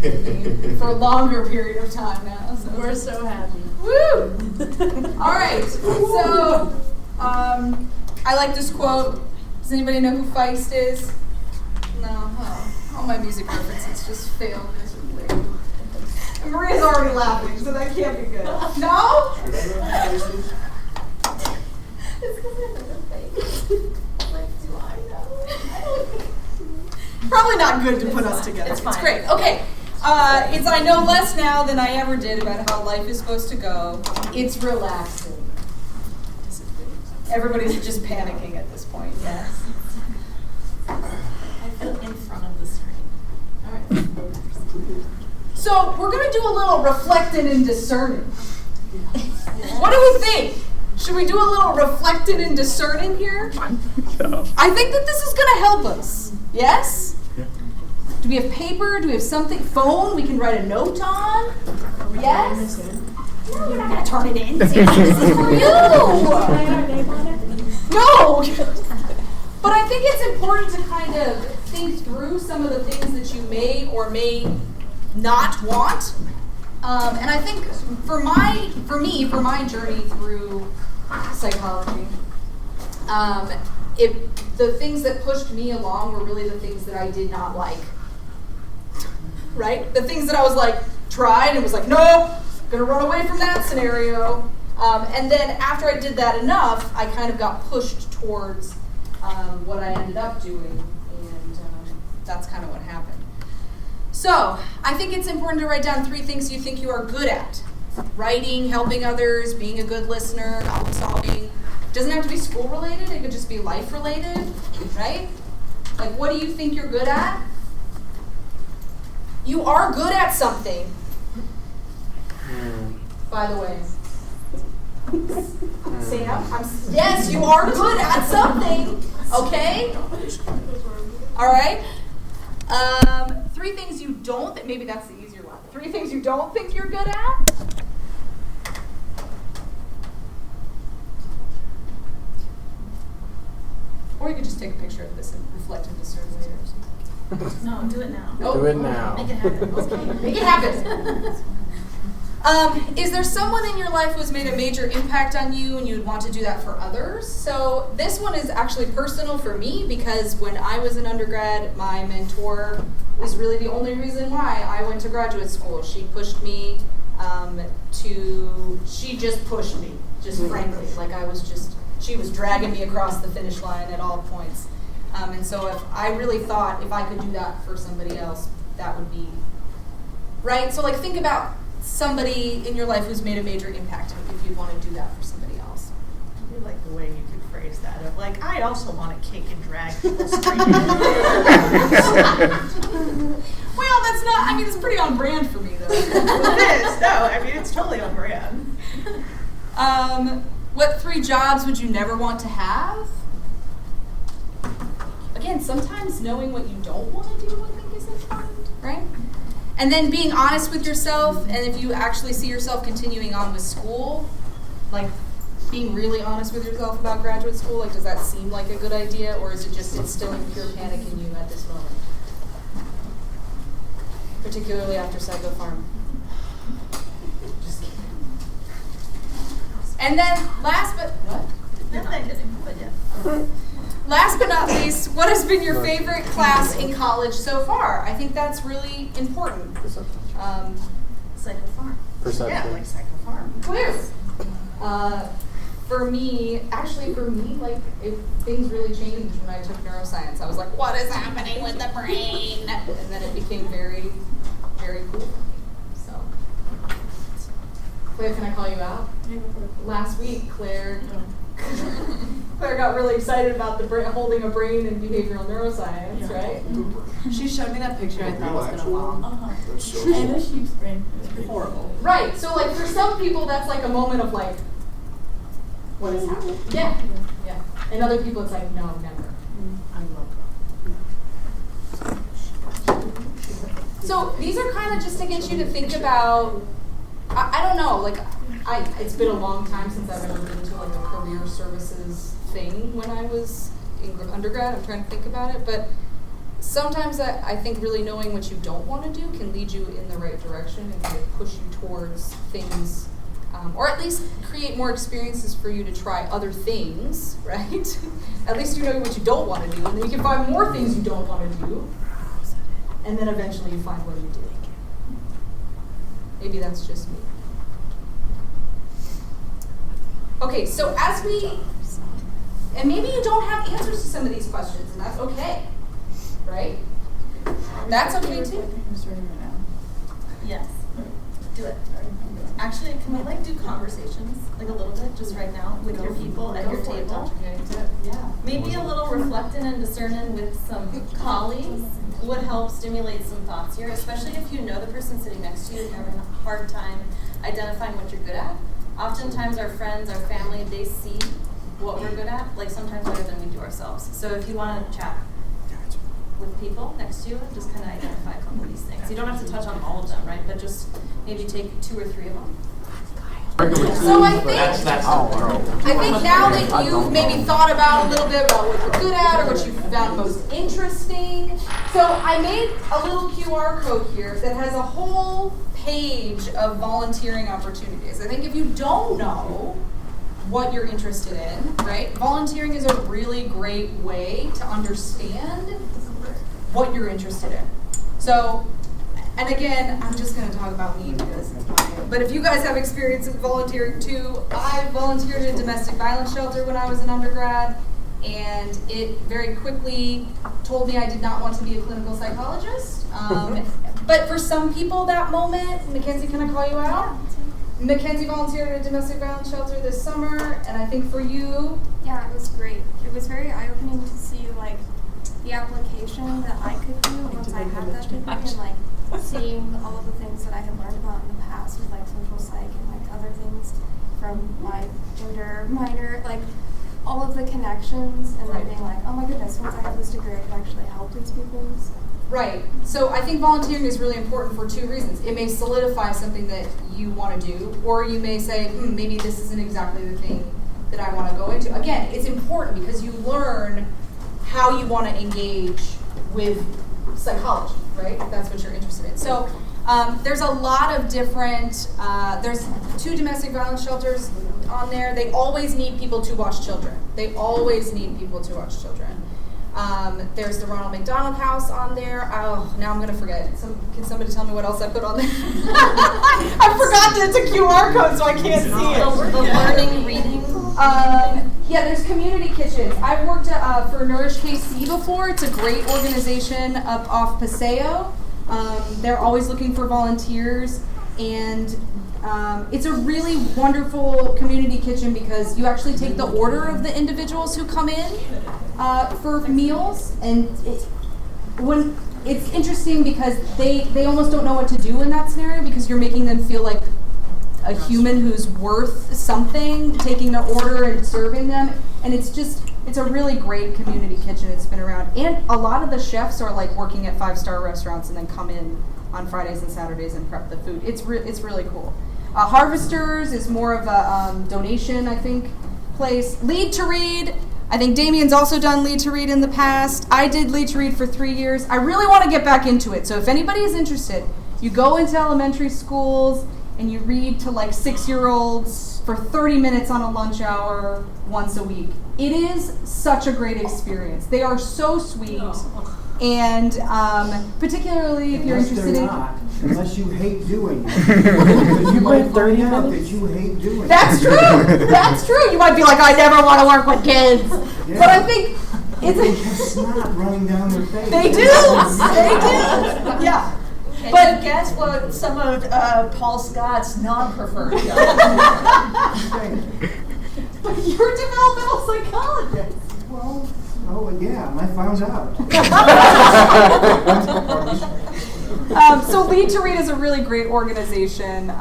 for a longer period of time now. So we're so happy. Woo! All right. So I like this quote. Does anybody know who Feist is? No. Oh, all my music references just failed miserably. And Maria's already laughing, so that can't be good. No? It's because I know the face. Like, do I know? Probably not good to put us together. It's fine. It's great. Okay. It's I know less now than I ever did about how life is supposed to go. It's relaxing. Everybody's just panicking at this point. Yes. I feel in front of the screen. All right. So we're going to do a little reflecting and discerning. What do we think? Should we do a little reflecting and discerning here? Yeah. I think that this is going to help us. Yes? Do we have paper? Do we have something? Phone we can write a note on? Yes? No, you're not going to turn it in. Seriously, this is for you. No. But I think it's important to kind of think through some of the things that you may or may not want. And I think for my journey through psychology, the things that pushed me along were really the things that I did not like. Right? The things that I was like, tried and was like, nope, gonna run away from that scenario. And then after I did that enough, I kind of got pushed towards what I ended up doing, and that's kind of what happened. So, I think it's important to write down 3 things you think you are good at. Writing, helping others, being a good listener, problem solving. It doesn't have to be school related, it could just be life related, right? Like, what do you think you're good at? You are good at something. By the way. Sam, yes, you are good at something. Okay? All right? 3 things you don't, maybe that's the easier one. 3 things you don't think you're good at? Or you could just take a picture of this and reflect and discern later. No, do it now. Oh. Do it now. Make it happen. Okay. Make it happen. Is there someone in your life who's made a major impact on you and you'd want to do that for others? So this one is actually personal for me because when I was an undergrad, my mentor was really the only reason why I went to graduate school. She pushed me she just pushed me, just frankly. Like she was dragging me across the finish line at all points. And so if I really thought if I could do that for somebody else, that would be, right? So like think about somebody in your life who's made a major impact if you want to do that for somebody else. I really like the way you could phrase that. Of like, I also want to kick and drag people screaming. Well, that's not, I mean, it's pretty on brand for me though. It is. No, I mean, it's totally on brand. What 3 jobs would you never want to have? Again, sometimes knowing what you don't want to do I think is important, right? And then being honest with yourself, and if you actually see yourself continuing on with school, like being really honest with yourself about graduate school, like does that seem like a good idea, or is it just instilling pure panic in you at this moment? Particularly after psychopharm. Just kidding. And then last but last but not least, what has been your favorite class in college so far? I think that's really important. Psychopharm. Perception. Yeah, like psychopharm. Clearly. For me, like, things really changed when I took neuroscience. I was like, what is happening with the brain? And then it became very, very cool for me. So, Claire, can I call you out? Last week, Claire got really excited about holding a brain in behavioral neuroscience, right? She showed me that picture I thought was going to wow. And a sheep's brain. Horrible. Right, so like for some people that's like a moment of like, what is happening? Yeah. And other people it's like, no, never. I love that. So these are kind of just to get you to think about, I don't know, like it's been a long time since I've ever been to like a career services thing when I was in undergrad. I'm trying to think about it, but sometimes I think really knowing what you don't want to do can lead you in the right direction and kind of push you towards things, or at least create more experiences for you to try other things, right? At least you know what you don't want to do, and then you can find more things you don't want to do, and then eventually you find what you do. Maybe that's just me. Okay, so and maybe you don't have answers to some of these questions, and that's okay, right? That's okay too. Yes. Do it. Actually, can we like do conversations, like a little bit, just right now, with your people at your table? Yeah. Maybe a little reflecting and discerning with some colleagues would help stimulate some thoughts here, especially if you know the person sitting next to you and you're having a hard time identifying what you're good at. Oftentimes our friends, our family, they see what we're good at, like sometimes better than we do ourselves. So if you want to chat with people next to you, just kind of identify a couple of these things. You don't have to touch on all of them, right? But just maybe take 2 or 3 of them. So I think now that you've maybe thought about a little bit about what you're good at or what you found most interesting, so I made a little QR code here that has a whole page of volunteering opportunities. I think if you don't know what you're interested in, right, volunteering is a really great way to understand what you're interested in. So, and again, I'm just going to talk about me because it's my name. But if you guys have experience in volunteering too, I volunteered at a domestic violence shelter when I was an undergrad, and it very quickly told me I did not want to be a clinical psychologist. But for some people that moment, Mackenzie, can I call you out? Mackenzie volunteered at a domestic violence shelter this summer, and I think for you... Yeah, it was great. It was very eye-opening to see like the application that I could do once I had that degree, and like seeing all of the things that I had learned about in the past with like social psych and like other things from my gender minor, like all of the connections, and then being like, oh my goodness, once I have this degree, I can actually help these people. So. Right. So I think volunteering is really important for 2 reasons. It may solidify something that you want to do, or you may say, maybe this isn't exactly the thing that I want to go into. Again, it's important because you learn how you want to engage with psychology, right? If that's what you're interested in. So there's a lot of different, there's 2 domestic violence shelters on there. They always need people to watch children. They always need people to watch children. There's the Ronald McDonald House on there. Oh, now I'm going to forget. Can somebody tell me what else I put on there? I forgot that it's a QR code, so I can't see it. The learning, reading. Yeah, there's community kitchens. I've worked for Nourish KC before. It's a great organization up off Paseo. They're always looking for volunteers, and it's a really wonderful community kitchen because you actually take the order of the individuals who come in for meals, and it's interesting because they almost don't know what to do in that scenario because you're making them feel like a human who's worth something, taking their order and serving them, and it's a really great community kitchen. It's been around, and a lot of the chefs are like working at 5-star restaurants and then come in on Fridays and Saturdays and prep the food. It's really cool. Harvesters is more of a donation, I think, place. Lead to Read. I think Damien's also done Lead to Read in the past. I did Lead to Read for 3 years. I really want to get back into it. So if anybody is interested, you go into elementary schools and you read to like 6-year-olds for 30 minutes on a lunch hour once a week. It is such a great experience. They are so sweet. And particularly if you're interested in... Unless you hate doing it. Because you might find out that you hate doing it. That's true. That's true. You might be like, I never want to work with kids. Yeah. But I think They have snot running down their face. They do. They do. Yeah. But guess what? Some of Paul Scott's non-preferred. But you're a developmental psychologist. Well, oh yeah, I found out. So Lead to Read is a really great organization.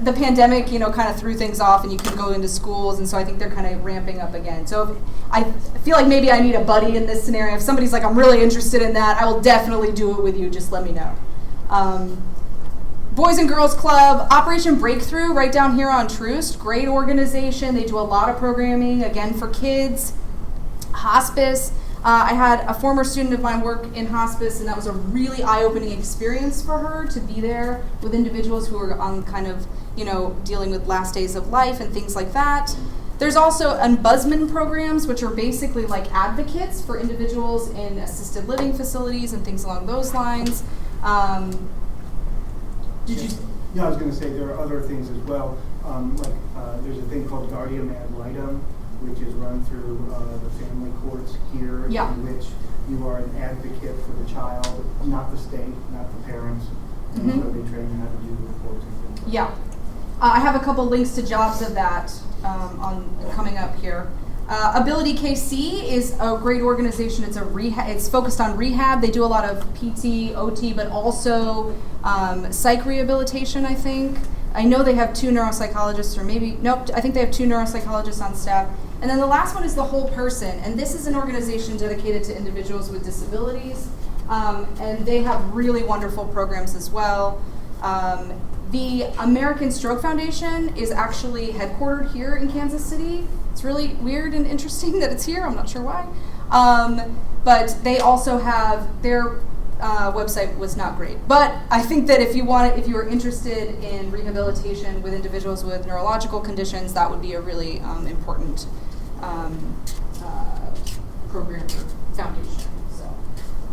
The pandemic, kind of threw things off, and you can go into schools, and so I think they're kind of ramping up again. So I feel like maybe I need a buddy in this scenario. If somebody's like, I'm really interested in that, I will definitely do it with you. Just let me know. Boys and Girls Club, Operation Breakthrough, right down here on Troost. Great organization. They do a lot of programming, again, for kids. Hospice. I had a former student of mine work in hospice, and that was a really eye-opening experience for her to be there with individuals who are on kind of, dealing with last days of life and things like that. There's also ombudsman programs, which are basically like advocates for individuals in assisted living facilities and things along those lines. Yeah, I was going to say there are other things as well. There's a thing called Guardian ad litem, which is run through the family courts here, Yeah. in which you are an advocate for the child, not the state, not the parents. And so they train you how to do reports and things like Yeah. I have a couple links to jobs of that coming up here. Ability KC is a great organization. It's a rehab. It's focused on rehab. They do a lot of PT, OT, but also psych rehabilitation, I think. I know they have 2 neuropsychologists, or maybe, nope, I think they have 2 neuropsychologists on staff. And then the last one is the Whole Person, and this is an organization dedicated to individuals with disabilities, and they have really wonderful programs as well. The American Stroke Foundation is actually headquartered here in Kansas City. It's really weird and interesting that it's here. I'm not sure why. But they also have their website was not great. But I think that if you are interested in rehabilitation with individuals with neurological conditions, that would be a really important program or foundation. So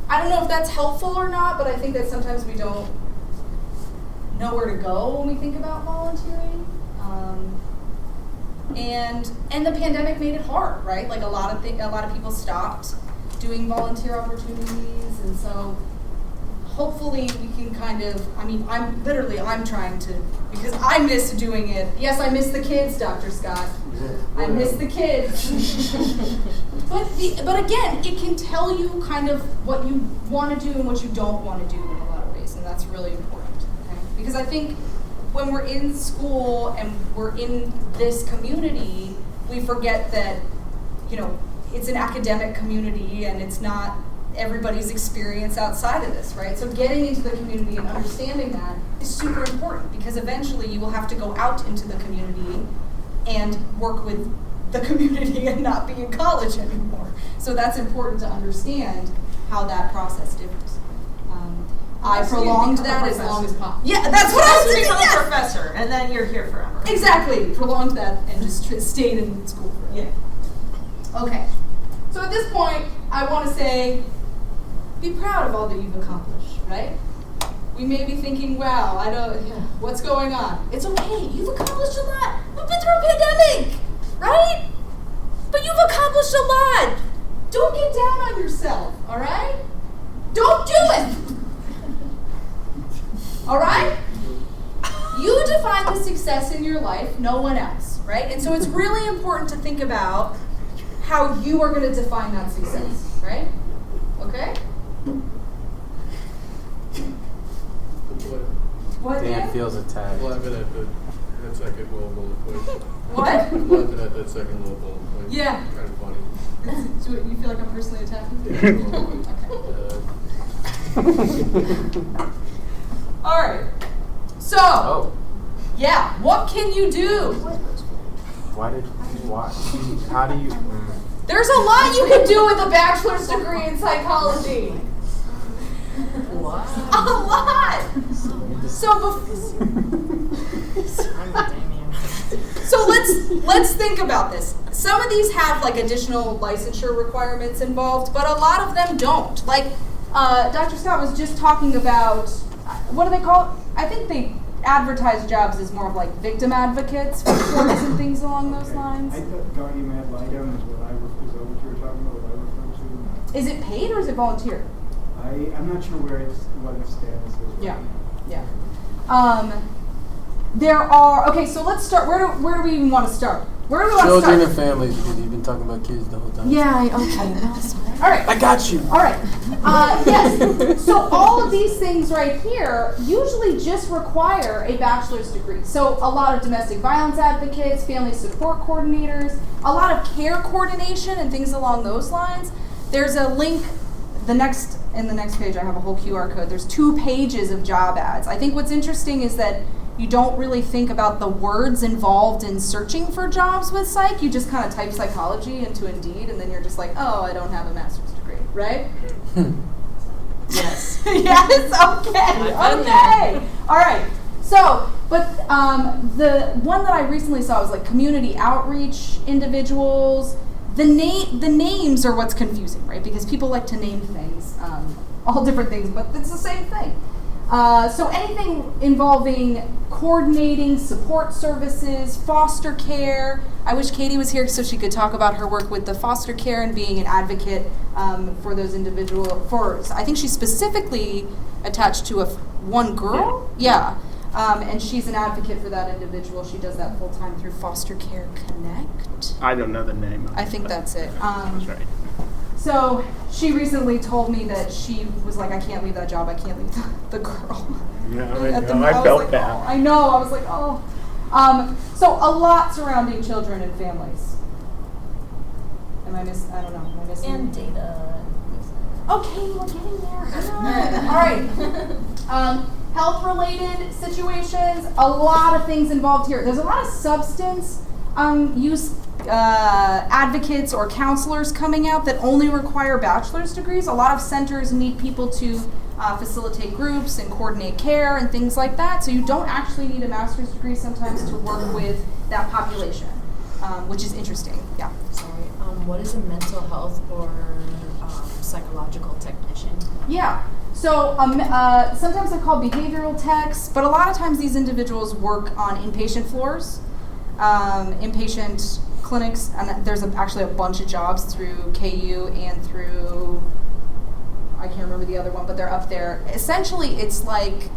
I don't know if that's helpful or not, but I think that sometimes we don't know where to go when we think about volunteering. And the pandemic made it hard, right? Like a lot of people stopped doing volunteer opportunities, and so hopefully we can kind of, I'm trying to, because I miss doing it. Yes, I miss the kids, Dr. Scott. I miss the kids. But again, it can tell you kind of what you want to do and what you don't want to do in a lot of ways, and that's really important. Okay? Because I think when we're in school and we're in this community, we forget that, it's an academic community and it's not everybody's experience outside of this, right? So getting into the community and understanding that is super important, because eventually you will have to go out into the community and work with the community and not be in college anymore. So that's important to understand how that process differs. I prolonged that as long as possible. Yeah, that's what I was thinking. become a professor, and then you're here forever. Exactly. Prolonged that and just stayed in school forever. Yeah. Okay. So at this point, I want to say, be proud of all that you've accomplished, right? We may be thinking, wow, what's going on? It's okay. You've accomplished a lot. We've been through a pandemic, right? But you've accomplished a lot. Don't get down on yourself, all right? Don't do it. All right? You define the success in your life, no one else, right? And so it's really important to think about how you are going to define that success, right? Okay? What, Dan Dan? feels attacked. Laughing at that second little bullet point. What? Laughing at that second little bullet point. Yeah. Kind of funny. So you feel like I'm personally attacking you? Yeah, a little bit. Okay. All right. So, Oh, yeah, what can you do? why? How do you? There's a lot you can do with a bachelor's degree in psychology. What? A lot. So let's think about this. Some of these have like additional licensure requirements involved, but a lot of them don't. Like Dr. Scott was just talking about, what do they call it? I think they advertise jobs as more of like victim advocates for courts and things along those lines. I thought guardian ad litem is what is that what you were talking about, what I referred to? Is it paid or is it volunteer? I'm not sure what its status is. Right Yeah. now. Yeah. There are, okay, so let's start. Where do we even want to start? Where do we want to Children start? and families, because you've been talking about kids the whole time. Yeah, okay. No, sorry. All right. I got you. All right. Yes. So all of these things right here usually just require a bachelor's degree. So a lot of domestic violence advocates, family support coordinators, a lot of care coordination and things along those lines. There's a link. In the next page, I have a whole QR code. There's 2 pages of job ads. I think what's interesting is that you don't really think about the words involved in searching for jobs with psych. You just kind of type psychology into Indeed, and then you're just like, oh, I don't have a master's degree. right? Yes. Yes, okay, I've been okay. All right, so, but the one that I recently saw was like community outreach individuals. The names are what's confusing, right? Because people like to name things, all different things, but it's the same thing. So anything involving coordinating support services, foster care. I wish Katie was here so she could talk about her work with the foster care and being an advocate for those individuals. I think she's specifically attached to one girl. Yeah. And she's an advocate for that individual. She does that full time through Foster Care Connect. I don't know the name of it. I think that's it. That's right. So she recently told me that she was like, I can't leave that job. I can't leave the girl. Yeah, At the- I was felt like, that. oh, I know. I was like, oh. So a lot surrounding children and families. I don't know. Am I missing? And data. Okay, we're getting there. All right. Health-related situations. A lot of things involved here. There's a lot of substance use advocates or counselors coming out that only require bachelor's degrees. A lot of centers need people to facilitate groups and coordinate care and things like that. So you don't actually need a master's degree sometimes to work with that population, which is interesting. Yeah. Sorry. What is a mental health or psychological technician? Yeah. So sometimes they're called behavioral techs, but a lot of times these individuals work on inpatient floors, inpatient clinics, and there's actually a bunch of jobs through KU and through, I can't remember the other one, but they're up there. Essentially, it's like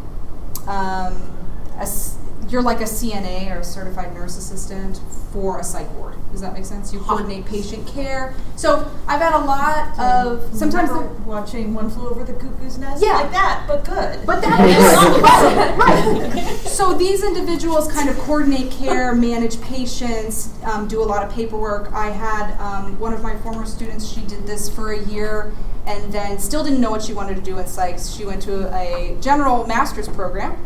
you're like a CNA or a certified nurse assistant for a psych ward. Does that make sense? You coordinate patient care. So I've had a lot of, sometimes Remember watching One Flew Over the Cuckoo's Nest? Yeah. Like that, but good. But that is right. So these individuals kind of coordinate care, manage patients, do a lot of paperwork. I had one of my former students, she did this for a year and then still didn't know what she wanted to do in psychs. She went to a general master's program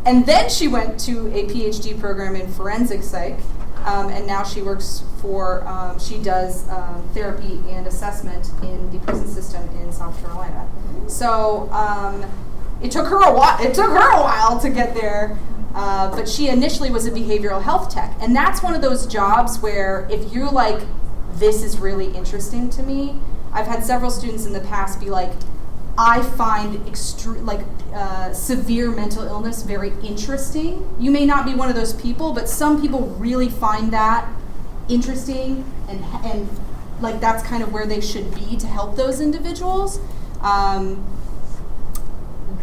and then she went to a PhD program in forensic psych. And now she works for, she does therapy and assessment in the prison system in South Carolina. So it took her a while to get there, but she initially was a behavioral health tech. And that's one of those jobs where if you're like, this is really interesting to me, I've had several students in the past be like, I find severe mental illness very interesting. You may not be one of those people, but some people really find that interesting and like that's kind of where they should be to help those individuals.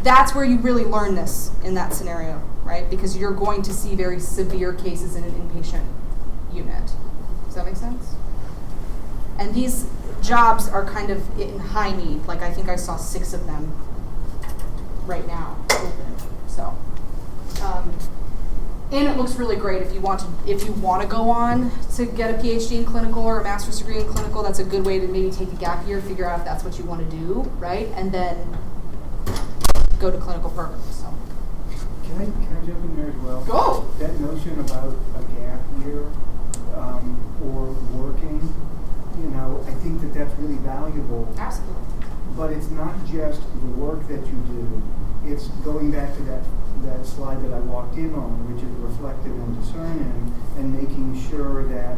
That's where you really learn this in that scenario, right? Because you're going to see very severe cases in an inpatient unit. Does that make sense? And these jobs are kind of in high need. Like I think I saw 6 of them right now open. So, and it looks really great if you want to go on to get a PhD in clinical or a master's degree in clinical. That's a good way to maybe take a gap year, figure out if that's what you want to do, right? And then go to clinical programs. So. Can I jump in there as well? Go. That notion about a gap year or working, I think that's really valuable. Absolutely. But it's not just the work that you do. It's going back to that slide that I walked in on, which is reflective and discerning, and making sure that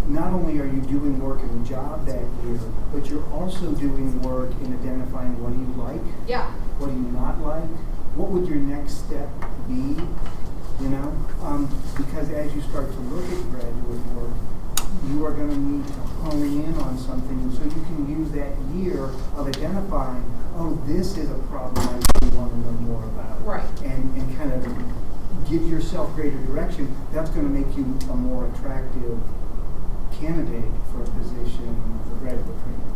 not only are you doing work in the job that year, but you're also doing work in identifying what do you like, Yeah. what do you not like, what would your next step be, because as you start to look at graduate work, you are going to need to hone in on something so you can use that year of identifying, this is a problem I really want to know more about. Right. And kind of give yourself greater direction. That's going to make you a more attractive candidate for a position for graduate training.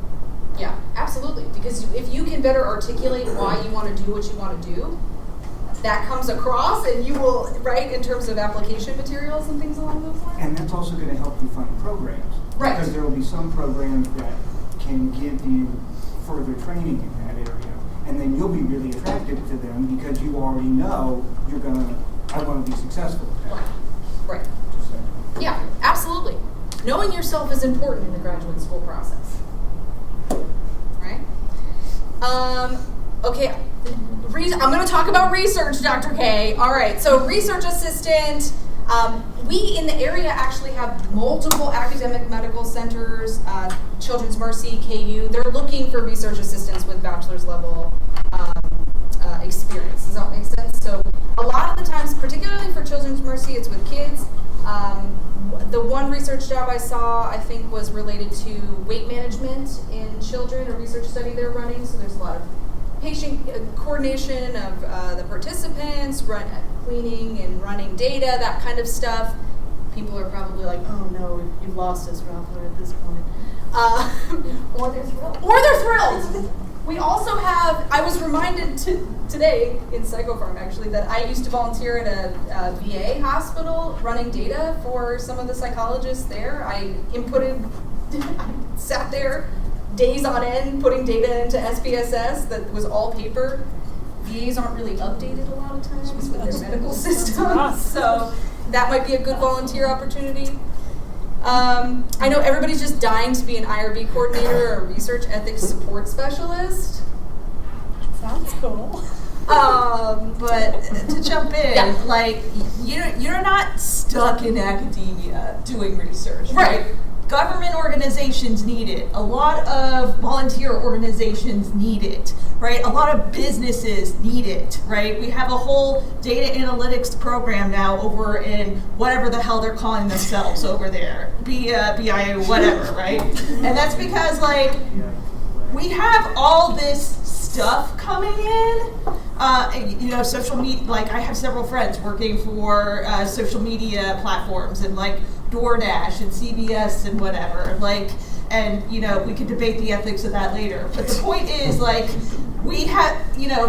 Yeah, absolutely. Because if you can better articulate why you want to do what you want to do, that comes across and you will, right, in terms of application materials and things along those lines. And that's also going to help you find programs. Right. Because there will be some programs that can give you further training in that area. And then you'll be really attracted to them because you already know I want to be successful at that. Right. Just saying. Yeah, absolutely. Knowing yourself is important in the graduate school process. Right? Okay, I'm going to talk about research, Dr. K. All right, so research assistant. We in the area actually have multiple academic medical centers, Children's Mercy, KU. They're looking for research assistants with bachelor's level experience. Does that make sense? So a lot of the times, particularly for Children's Mercy, it's with kids. The one research job I saw, I think, was related to weight management in children, a research study they're running. So there's a lot of patient coordination of the participants, cleaning and running data, that kind of stuff. People are probably like, oh no, you've lost us, Ralph, at this point. Or they're thrilled. Or they're thrilled. We also have, I was reminded today in Psychopharm actually that I used to volunteer at a VA hospital running data for some of the psychologists there. I sat there days on end putting data into SPSS that was all paper. VAs aren't really updated a lot of times with their medical systems, so that might be a good volunteer opportunity. I know everybody's just dying to be an IRB coordinator or a research ethics support specialist. Sounds cool. But To jump in, Yeah. like you're not stuck in academia doing research, right? Government organizations need it. A lot of volunteer organizations need it, right? A lot of businesses need it, right? We have a whole data analytics program now over in whatever the hell they're calling themselves over there, BIA, whatever, right? And that's because like we have all this stuff coming in. Social media, like I have several friends working for social media platforms and like DoorDash and CBS and whatever, and we could debate the ethics of that later. But the point is, like, we have,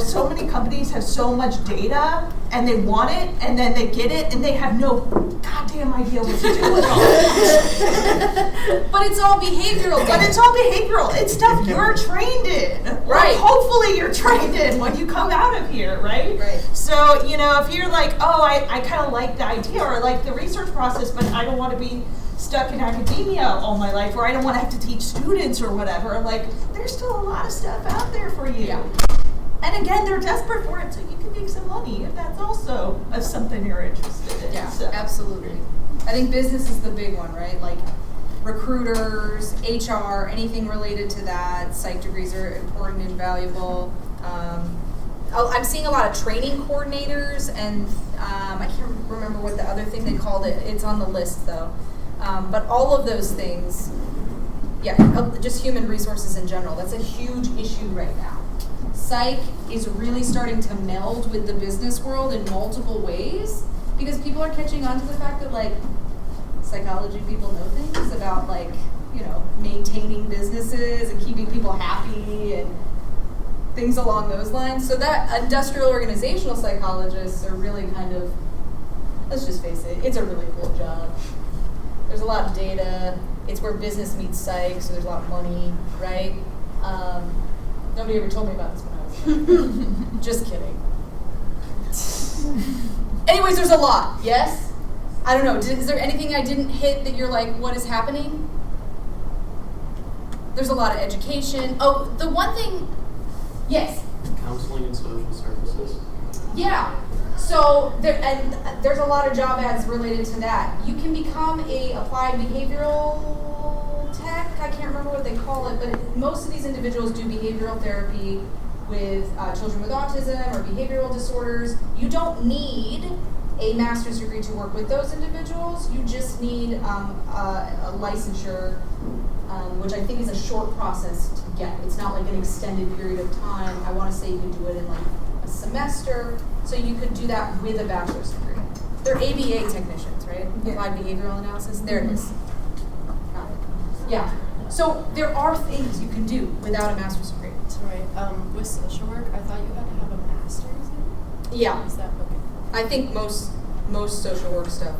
so many companies have so much data and they want it and then they get it and they have no goddamn idea what to do with all of it. But it's all behavioral. But it's all behavioral. It's stuff you're trained in. Right. Or hopefully you're trained in when you come out of here, right? Right. So, if you're like, oh, I kind of like the idea or like the research process, but I don't want to be stuck in academia all my life, or I don't want to have to teach students or whatever, I'm like, there's still a lot of stuff out there for you. Yeah. And again, they're desperate for it, so you can make some money if that's also something you're interested in. Yeah, So. absolutely. I think business is the big one, right? Like recruiters, HR, anything related to that. Psych degrees are important and valuable. I'm seeing a lot of training coordinators, and I can't remember what the other thing they called it. It's on the list, though. But all of those things, just human resources in general, that's a huge issue right now. Psych is really starting to meld with the business world in multiple ways because people are catching on to the fact that, like, psychology people know things about, like, maintaining businesses and keeping people happy and things along those lines. So that industrial organizational psychologists are really kind of, let's just face it, it's a really cool job. There's a lot of data. It's where business meets psych, so there's a lot of money, right? Nobody ever told me about this when I was young. Just kidding. Anyways, there's a lot, yes? I don't know, is there anything I didn't hit that you're like, what is happening? There's a lot of education. Oh, the one thing, yes? Counseling and social services. Yeah. So there's a lot of job ads related to that. You can become a applied behavioral tech. I can't remember what they call it, but most of these individuals do behavioral therapy with children with autism or behavioral disorders. You don't need a master's degree to work with those individuals. You just need a licensure, which I think is a short process to get. It's not like an extended period of time. I want to say you can do it in like a semester. So you could do that with a bachelor's degree. They're ABA technicians, right? Applied behavioral analysis. There it is. Got it. Yeah. So there are things you can do without a master's degree. Sorry, with social work, I thought you had to have a master's in? Yeah. Is that okay? I think most social work stuff.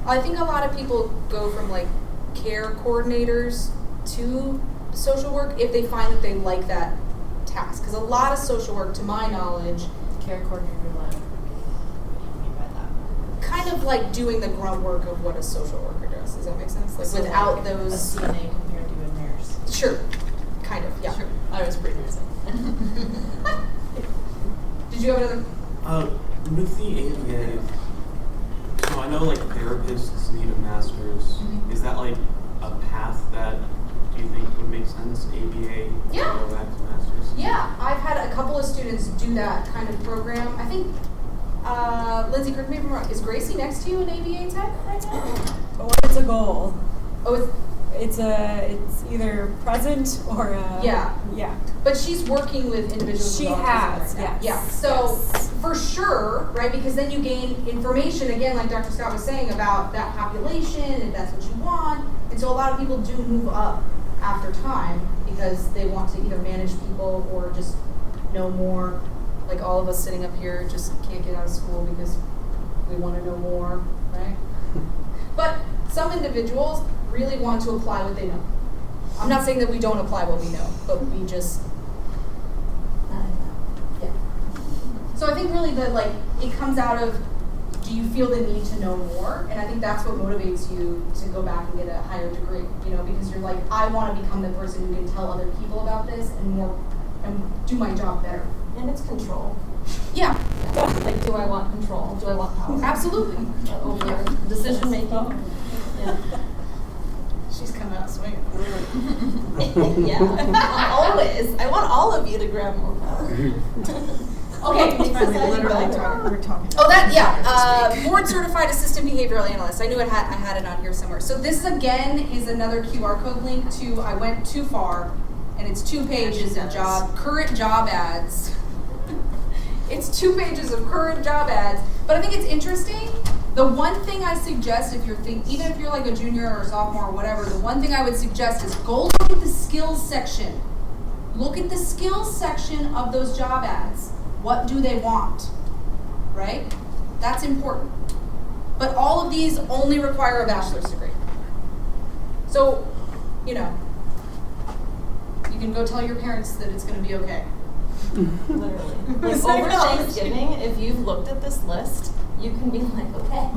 I think a lot of people go from like care coordinators to social work if they find that they like that task. Because a lot of social work, to my knowledge, Care coordinator, what do you mean by that? kind of like doing the grunt work of what a social worker does. Does that make sense? Like So without like those. a CNA compared to a nurse. Sure. Kind of. Yeah. Sure. I was pretty nurse. Did you have another? With the ABA, so I know like therapists need a master's. Mhm. Is that like a path that do you think would make sense? ABA Yeah. to go back to master's? Yeah, I've had a couple of students do that kind of program. I think, Lindsay, correct me if I'm wrong, is Gracie next to you in ABA Tech right now? Or it's a goal. Oh, It's either present or Yeah. yeah. but she's working with individuals She with autism has, right now. yes. Yeah, so Yes. for sure, right, because then you gain information, again, like Dr. Scott was saying, about that population, if that's what you want. And so a lot of people do move up after time because they want to either manage people or just know more. Like all of us sitting up here just can't get out of school because we want to know more, right? But some individuals really want to apply what they know. I'm not saying that we don't apply what we know, but we just, yeah. So I think really that it comes out of, do you feel the need to know more? And I think that's what motivates you to go back and get a higher degree, because you're like, I want to become the person who can tell other people about this and do my job better. And it's control. Yeah, Like, do I want control? Do I want power? absolutely. Over decision making. Yeah. She's coming out swinging. Yeah. Always. I want all of you to grab more power. Okay. We're talking. Oh, that, yeah, board certified assistant behavioral analyst. I knew I had it on here somewhere. So this again is another QR code link to, I went too far, and it's 2 pages of current job ads. It's 2 pages of current job ads, but I think it's interesting. The one thing I suggest if you're even if you're like a junior or a sophomore or whatever, the one thing I would suggest is go look at the skills section. Look at the skills section of those job ads. What do they want? Right? That's important. But all of these only require a bachelor's degree. So, you can go tell your parents that it's going to be okay. Literally. Like, over Thanksgiving, if you've looked at this list, you can be like, okay,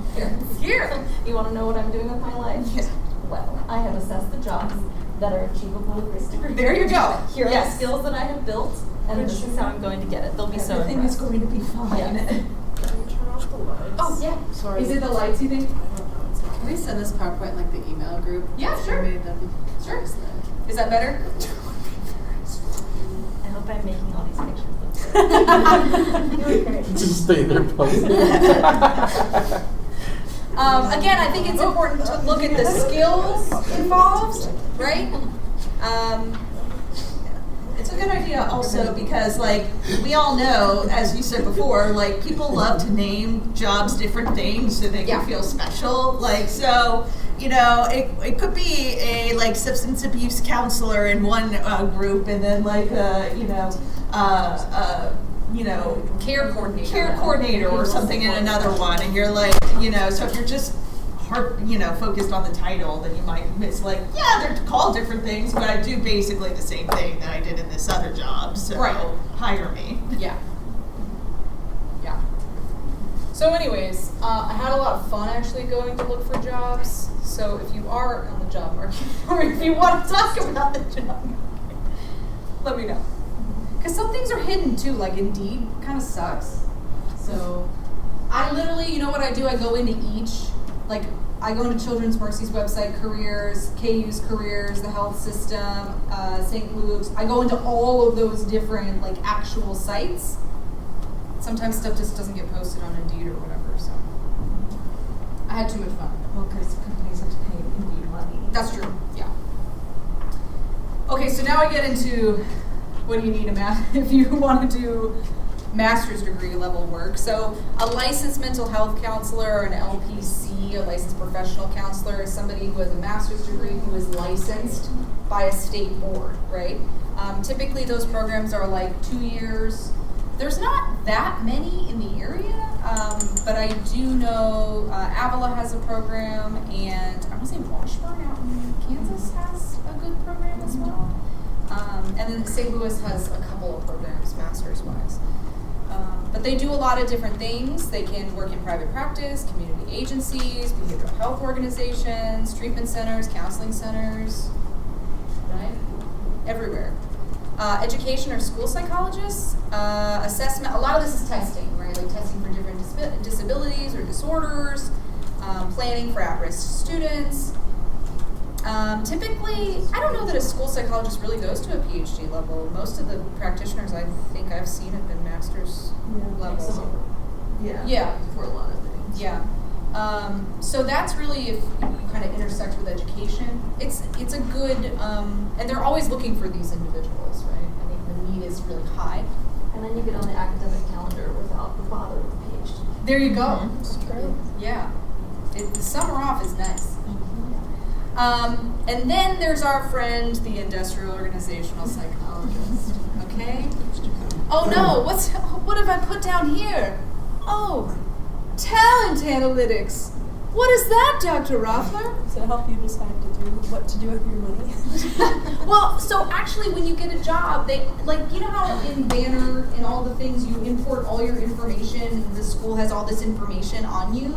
Here. You want to know what I'm doing with my life? Yeah. Well, I have assessed the jobs that are achievable with this degree. There you go. Here are the Yes. skills that I have built, and this is how I'm going to get it. They'll be so Everything is impressed. going to be fine. Yeah. Can you turn off the lights? Oh, yeah. Sorry. Is it the lights, you think? I don't know. It's not. Can we send this PowerPoint in like the email group? Yeah, sure. Maybe that'd be Sure. nice then. Is that better? I hope I'm making all these pictures look good. Just stay there, posted. Again, I think it's important to look at the skills involved, right? It's a good idea also because, we all know, as you said before, people love to name jobs different things so they can Yeah. feel special. It could be a substance abuse counselor in one group, and then Care coordinator. care coordinator or something in another one, and you're so if you're just focused on the title, then you might miss they're called different things, but I do basically the same thing that I did in this other job, so Right. hire me. Yeah. Yeah. So anyways, I had a lot of fun actually going to look for jobs. So if you are on the job market, or if you want to talk about the job market, let me know. Because some things are hidden too, Indeed kind of sucks. So I literally, you know what I do? I go into each, I go into Children's Mercy's website, careers, KU's careers, the health system, St. Luke's. I go into all of those different, actual sites. Sometimes stuff just doesn't get posted on Indeed or whatever, so. I had too much fun. Well, because companies have to pay Indeed money. That's true, yeah. Okay, so now I get into what do you need if you want to do master's degree level work. So a licensed mental health counselor, or an LPC, a licensed professional counselor, is somebody who has a master's degree who is licensed by a state board, right? Typically those programs are 2 years. There's not that many in the area, but I do know Avila has a program, and I want to say Washburn out in Kansas has a good program as well. And then St. Louis has a couple of programs, master's-wise. But they do a lot of different things. They can work in private practice, community agencies, behavioral health organizations, treatment centers, counseling centers, right? Everywhere. Education or school psychologists, assessment, a lot of this is testing, right? Like testing for different disabilities or disorders, planning for at-risk students. Typically, I don't know that a school psychologist really goes to a PhD level. Most of the practitioners I think I've seen have been master's level. Yeah. For a lot of things. Yeah. So that's really if you kind of intersect with education. It's a good, and they're always looking for these individuals, right? I think the need is really high. And then you get on the academic calendar without the bother of the PhD. There you go. That's true. Yeah. The summer off is nice. And then there's our friend, the industrial organizational psychologist. Okay? Oh no, what have I put down here? Oh, talent analytics. What is that, Dr. Roffler? To help you decide what to do with your money. Well, so actually when you get a job, they, like, you know how in Banner and all the things you import all your information and the school has all this information on you?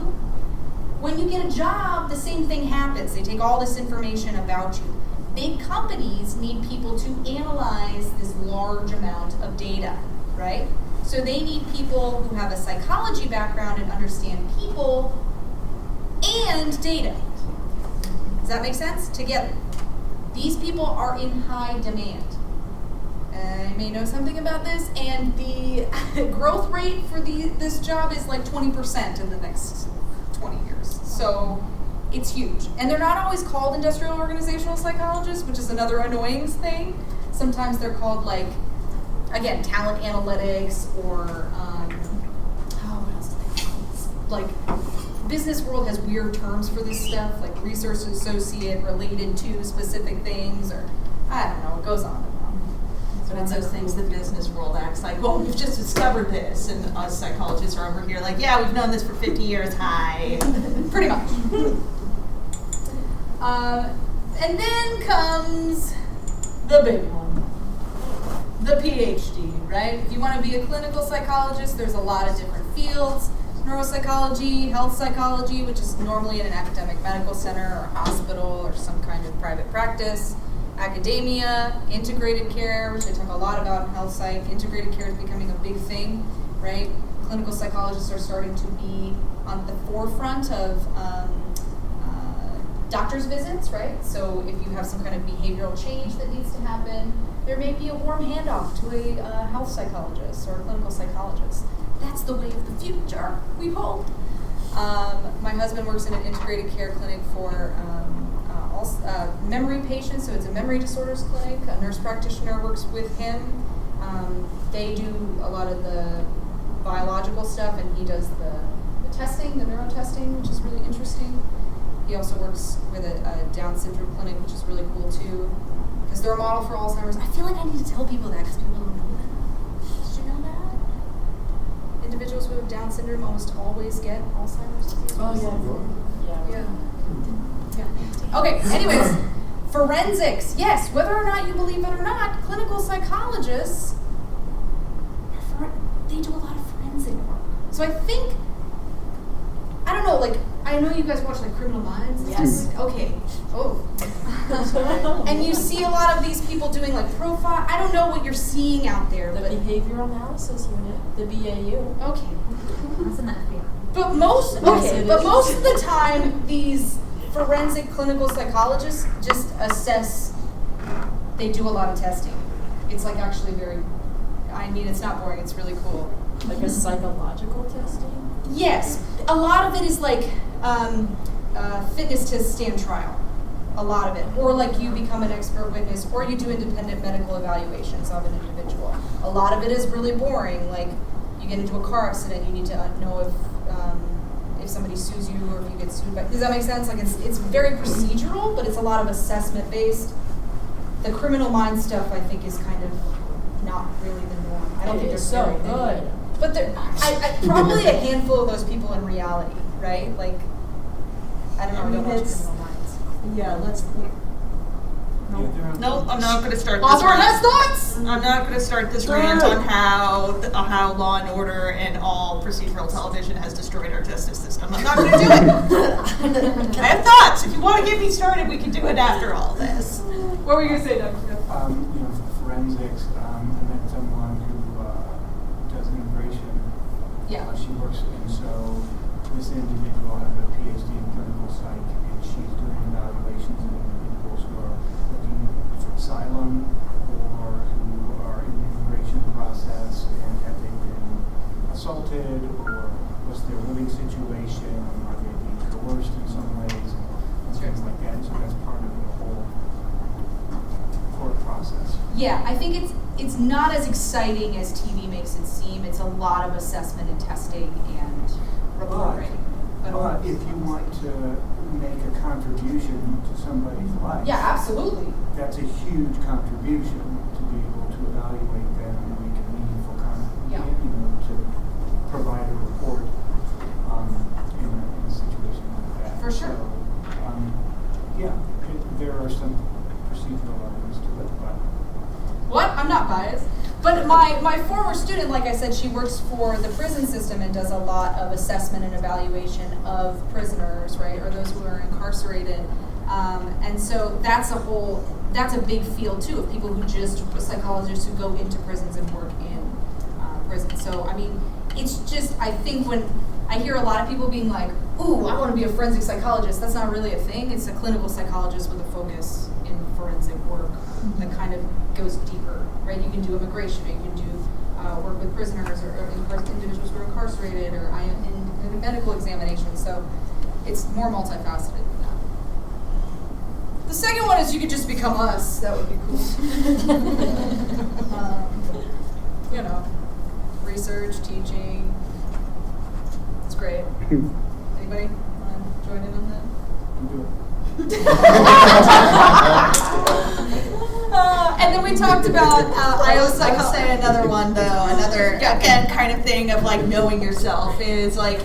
When you get a job, the same thing happens. They take all this information about you. Big companies need people to analyze this large amount of data, right? So they need people who have a psychology background and understand people and data. Does that make sense? Together. These people are in high demand. You may know something about this, and the growth rate for this job is like 20% in the next 20 years. So it's huge. And they're not always called industrial organizational psychologists, which is another annoying thing. Sometimes they're called, like, again, talent analytics or, what else do they call it? Like, business world has weird terms for this stuff, like research associate related to specific things, or I don't know, it goes on and on. So it's those things the business world acts like, well, we've just discovered this, and us psychologists are over here like, yeah, we've known this for 50 years, hi. Pretty much. And then comes the big one, the PhD, right? If you want to be a clinical psychologist, there's a lot of different fields. Neuropsychology, health psychology, which is normally in an academic medical center or hospital or some kind of private practice. Academia, integrated care, which I talk a lot about in health psych. Integrated care is becoming a big thing, right? Clinical psychologists are starting to be on the forefront of doctor's visits, right? So if you have some kind of behavioral change that needs to happen, there may be a warm handoff to a health psychologist or a clinical psychologist. That's the way of the future, we hope. My husband works in an integrated care clinic for memory patients, so it's a memory disorders clinic. A nurse practitioner works with him. They do a lot of the biological stuff, and he does the testing, the neuro testing, which is really interesting. He also works with a Down syndrome clinic, which is really cool too, because they're a model for Alzheimer's. I feel like I need to tell people that because people don't know that. Did you know that? Individuals who have Down syndrome almost always get Alzheimer's disease. Oh, yeah. Okay, anyways, forensics. Yes, whether or not you believe it or not, clinical psychologists, they do a lot of forensic work. So I think, I don't know, like, I know you guys watch, like, Criminal Minds. Yes. Okay. Oh. And you see a lot of these people doing, like, profile. I don't know what you're seeing out there, The but behavioral analysis unit, the BAU. okay. Isn't that fair? But most Yes, okay, it but is. most of the time these forensic clinical psychologists just assess. They do a lot of testing. It's like actually very. I mean, it's not boring. It's really cool. Like a psychological testing? Yes, a lot of it is like fitness to stand trial. A lot of it, or like you become an expert witness, or you do independent medical evaluations of an individual. A lot of it is really boring, like you get into a car accident, you need to know if somebody sues you or if you get sued by. Does that make sense? Like it's very procedural, but it's a lot of assessment based. The Criminal Minds stuff, I think, is kind of not really the norm. I don't think It there's is so very many. good. But there, I probably a handful of those people in reality, right? Like, I don't know. I don't watch it's- Criminal Minds. Yeah, let's. Yeah, No, I'm not going to start this. Osborne has rant. thoughts. I'm not going to start this rant on how Law and Order and all procedural television has destroyed our justice system. I'm not going to do it. I have thoughts. If you want to get me started, we can do it after all this. What were you gonna say, Dr. You know, forensics. I met someone who does immigration. Yeah. She works, and so this individual has a PhD in clinical psych, and she's doing evaluations of individuals who are looking for asylum or who are in the immigration process, and have they been assaulted, or what's their living situation, are they being coerced in some ways, and things like that. So that's part of the whole court process. Yeah, I think it's not as exciting as TV makes it seem. It's a lot of assessment and testing and reporting. But if you want to make a contribution to somebody's life, yeah, absolutely. That's a huge contribution to be able to evaluate them and make a meaningful contribution, to provide a report in a situation like that. For sure. So, there are some procedural elements to it, but. What? I'm not biased. But my former student, like I said, she works for the prison system and does a lot of assessment and evaluation of prisoners, right, or those who are incarcerated. And so that's a big field too, of people who psychologists who go into prisons and work in prisons. So, I mean, it's just, I think when I hear a lot of people being like, ooh, I want to be a forensic psychologist, that's not really a thing. It's a clinical psychologist with a focus in forensic work that kind of goes deeper, right? You can do immigration, or you can do work with prisoners or individuals who are incarcerated, or in medical examinations. So it's more multifaceted than that. The second one is you could just become us. That would be cool. Research, teaching. It's great. Anybody want to join in on that? And then we talked about I will say another one though, another again kind of thing of like knowing yourself is like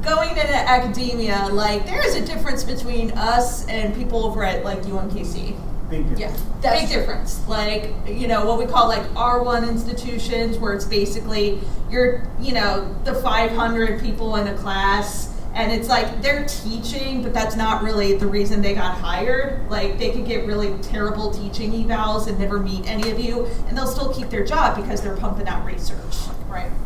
going into academia, like there is a difference between us and people over at like UMKC. Big difference. Yeah, big difference. Like, what we call like R1 institutions where it's basically you're, the 500 people in a class. And it's like they're teaching, but that's not really the reason they got hired. Like they could get really terrible teaching evals and never meet any of you, and they'll still keep their job because they're pumping out research.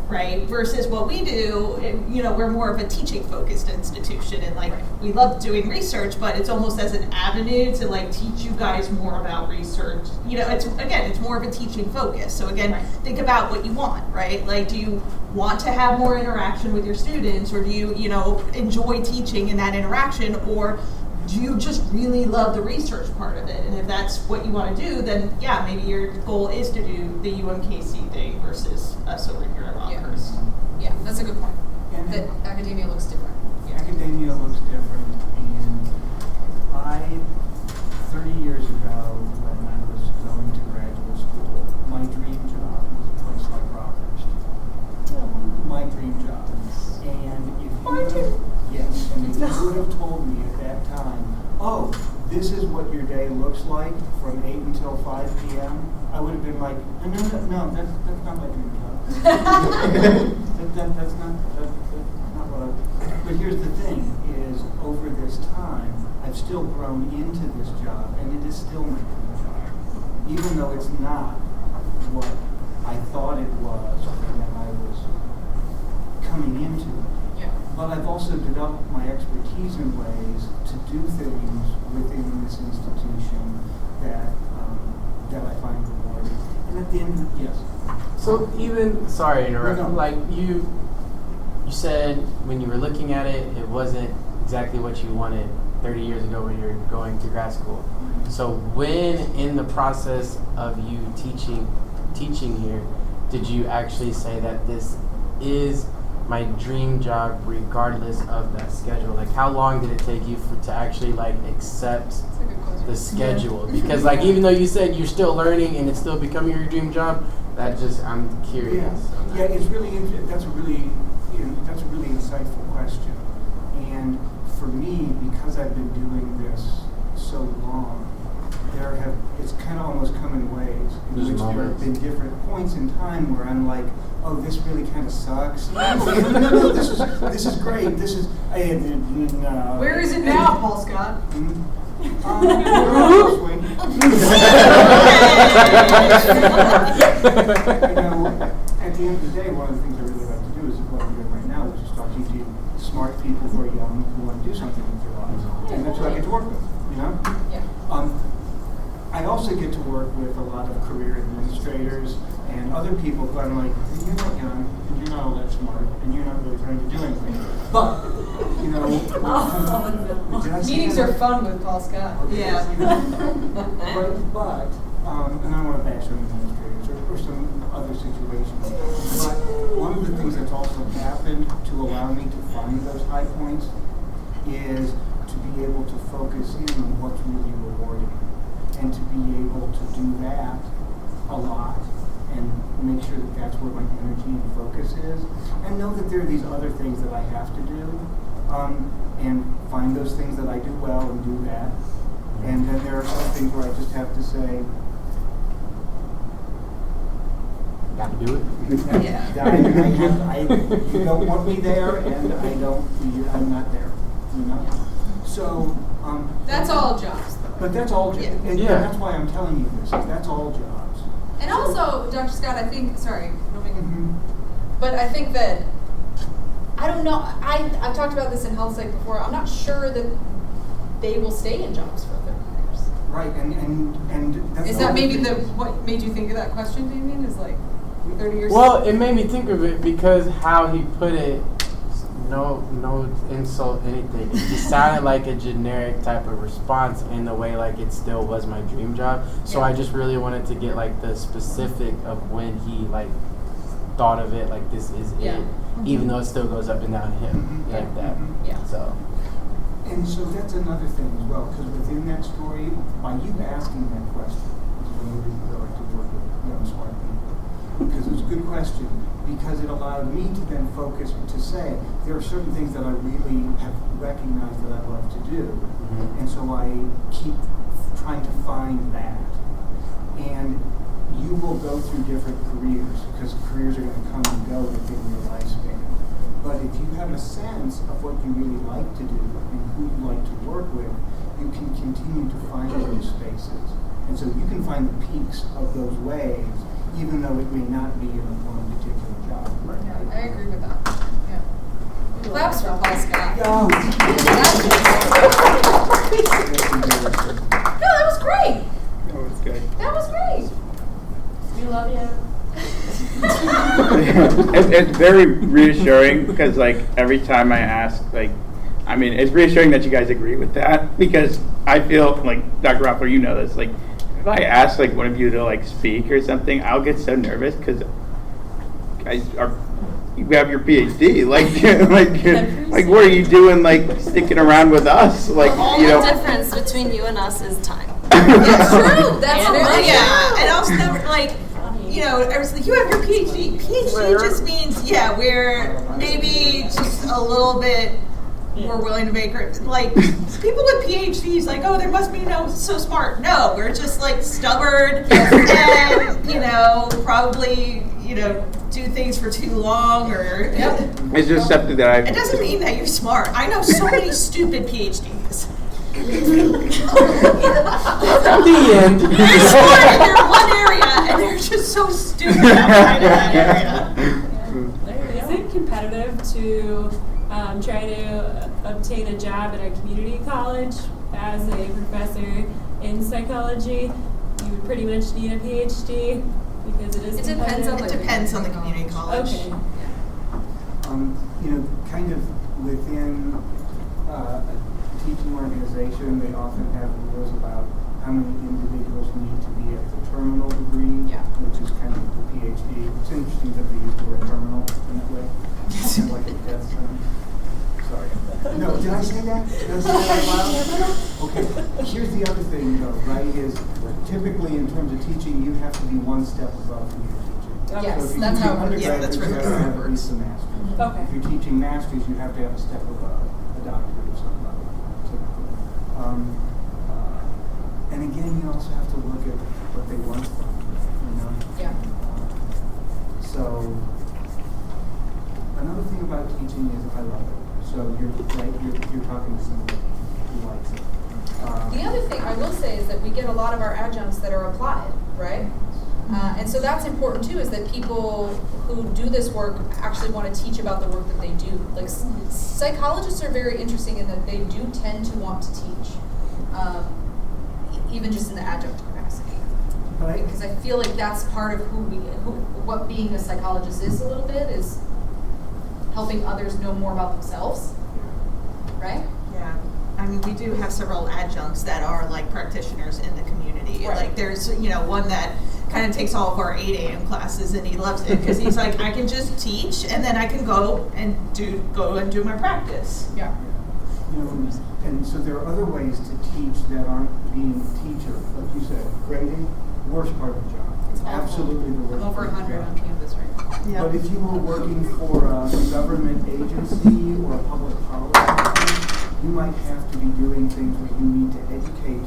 Right. Versus what we do, we're more of a teaching focused institution, and like we love doing research, but it's almost as an avenue to like teach you guys more about research. It's more of a teaching focus. So again, think about what you want, right? Like, do you want to have more interaction with your students, or do you, enjoy teaching in that interaction, or do you just really love the research part of it? And if that's what you want to do, then yeah, maybe your goal is to do the UMKC thing versus us over here at Rockhurst. Yeah, that's a good point. That academia looks different. Yeah. Academia looks different, and 30 years ago, when I was going to graduate school, my dream job was a place like Rockhurst. My dream job. And if you would have told me at that time, oh, this is what your day looks like from 8 until 5 p.m., I would have been like, no, that's not my dream job. That's not what I. But here's the thing: is over this time, I've still grown into this job, and it is still my dream job, even though it's not what I thought it was when I was coming into it. But I've also developed my expertise in ways to do things within this institution that I find rewarding. And at the end, yes. So even, sorry to interrupt, No. like you said when you were looking at it, it wasn't exactly what you wanted 30 years ago when you were going to grad school. So when in the process of you teaching here, did you actually say that this is my dream job regardless of that schedule? Like how long did it take you to actually like accept the schedule? Because like even though you said you're still learning and it's still becoming your dream job, I'm curious. Yeah, it's really that's a really insightful question. And for me, because I've been doing this so long, it's kind of almost come in waves in which there have been different points in time where I'm like, oh, this really kind of sucks. No, this is great. This is. Where is it now, Paul Scott? Swing. At the end of the day, one of the things I really like to do is what I'm doing right now, which is talking to smart people who are young who want to do something with their lives, and that's what I get to work with. Yeah. I also get to work with a lot of career administrators and other people who I'm like, you're not young, and you're not all that smart, and you're not really trying to do anything. But, did I say Meetings that? are fun with Paul Scott. Yeah. But, and I don't want to bash on administrators or some other situations, but one of the things that's also happened to allow me to find those high points is to be able to focus in on what's really rewarding, and to be able to do that a lot and make sure that that's where my energy and focus is, and know that there are these other things that I have to do, and find those things that I do well and do that. And then there are some things where I just have to say, Gotta do it. You don't want me there, and I'm not there. So That's all jobs, though. But that's all jobs, and Yeah. that's why I'm telling you this. Is that's all jobs. And also, Dr. Scott, I think, sorry, I don't mean to- Mhm. but I think that, I don't know, I've talked about this in health psych before, I'm not sure that they will stay in jobs for 30 years. Right, and that's Is that maybe what made you think of that question, Damien, is like, 30 years? Well, it made me think of it because how he put it, no insult, anything. It just sounded like a generic type of response in the way like it still was my dream job. So Yeah. I just really wanted to get like the specific of when he like thought of it like this is Yeah. it, even though it still goes up and down him Mhm. like that. Yeah. So And so that's another thing as well, because within that story, by you asking that question, which is one of the reasons I like to work with young smart people, because it's a good question, because it allowed me to then focus to say, there are certain things that I really have recognized that I love to do, and so I keep trying to find that. And you will go through different careers, because careers are going to come and go within your lifespan. But if you have a sense of what you really like to do and who you like to work with, you can continue to find those spaces. And so you can find the peaks of those waves, even though it may not be in one particular job. I agree with that. Yeah. Claps for Paul Scott. Oh. No, that was great. That was good. That was great. We love you. It's very reassuring because like every time I ask, it's reassuring that you guys agree with that, because I feel like, Dr. Roffler, you know this, like if I ask like one of you to like speak or something, I'll get so nervous because you have your PhD, like what are you doing like sticking around with us, like The only difference between you and us is time. It's true. That's really Yeah, and also never like, everyone's like, you have your PhD. PhD just means, we're maybe just a little bit more willing to make it. Like, people with PhDs, like, oh, they must be so smart. No, we're just like stubborn and, probably, do things for too long or. it's just something that It doesn't mean that you're smart. I know so many stupid PhDs. at the end. They're smart in their one area, and they're just so stupid outside of that area. Is it competitive to try to obtain a job at a community college as a professor in psychology? You would pretty much need a PhD because it is It depends on competitive. It depends on the community college. Okay. Kind of within a teaching organization, they often have rules about how many individuals need to be at the terminal degree, which is kind of the PhD. It's interesting that they use the word terminal in that way. Kind of like a death sentence. Sorry. No, did I say that? Did I say that out loud? Okay. Here's the other thing, though, right, is typically in terms of teaching, you have to be one step above who you're teaching. Yes, So if you're that's teaching how it works. Yeah, that's undergraduates, you right. have to have at least a master's. Okay. If you're teaching masters, you have to have a step above a doctorate of some level, typically. And again, you also have to look at what they want from you, Yeah. So, another thing about teaching is I love it. So you're talking to somebody who likes it. The other thing I will say is that we get a lot of our adjuncts that are applied, right? And so that's important too, is that people who do this work actually want to teach about the work that they do. Like psychologists are very interesting in that they do tend to want to teach, even just in the adjunct capacity. Right. Because I feel like that's part of what being a psychologist is a little bit, is helping others know more about themselves, right? Yeah, I mean, we do have several adjuncts that are like practitioners in the community. Right. Like there's, one that kind of takes all of our 8 a.m. classes and he loves it because he's like, I can just teach and then I can go and do my practice. Yeah. And so there are other ways to teach that aren't being a teacher. Like you said, grading, worst part of the job. It's awful. Absolutely the worst I'm over part of the 100 job. on campus right now. Yeah. But if you were working for a government agency or a public policy, you might have to be doing things where you need to educate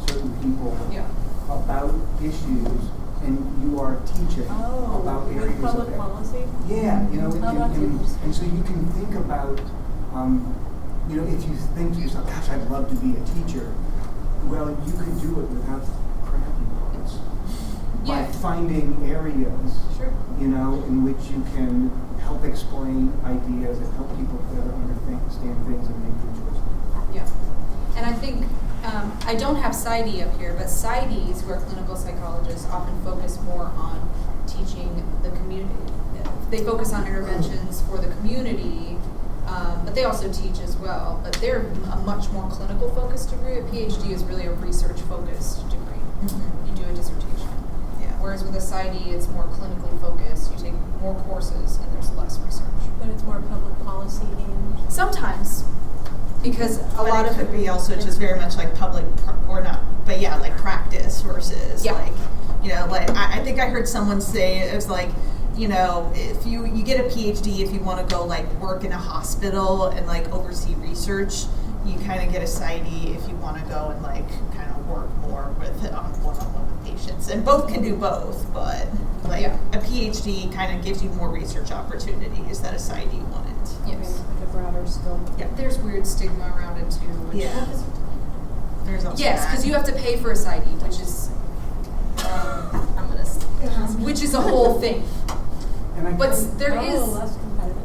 certain people Yeah. about issues, and you are teaching about areas with public of it. policy? Yeah, that's interesting. and so you can think about, if you think to yourself, gosh, I'd love to be a teacher, well, you could do it without crappy books. By Yeah. finding areas, Sure. in which you can help explain ideas and help people better understand things and make good choices. Yeah. And I think, I don't have PsyD up here, but PsyDs, who are clinical psychologists, often focus more on teaching the community. They focus on interventions for the community, but they also teach as well. But they're a much more clinical focused degree. A PhD is really a research focused degree. Mm-hmm. You do a dissertation. Yeah. Whereas with a PsyD, it's more clinically focused. You take more courses and there's less research. But it's more public policy aimed. Sometimes, because a lot it of could be also just very much like like practice versus Yeah. I think I heard someone say it was like, if you get a PhD if you want to go like work in a hospital and like oversee research, you kind of get a PsyD if you want to go and like kind of work more with one-on-one with patients, and both can do both, but Yeah. a PhD kind of gives you more research opportunities that a PsyD wouldn't. Yes. Like a broader scope. Yeah. There's weird stigma around it too. Which Yeah. There's also Yes, that. because you have to pay for a PsyD, which is which is a whole thing. And I But think- there is less competitive.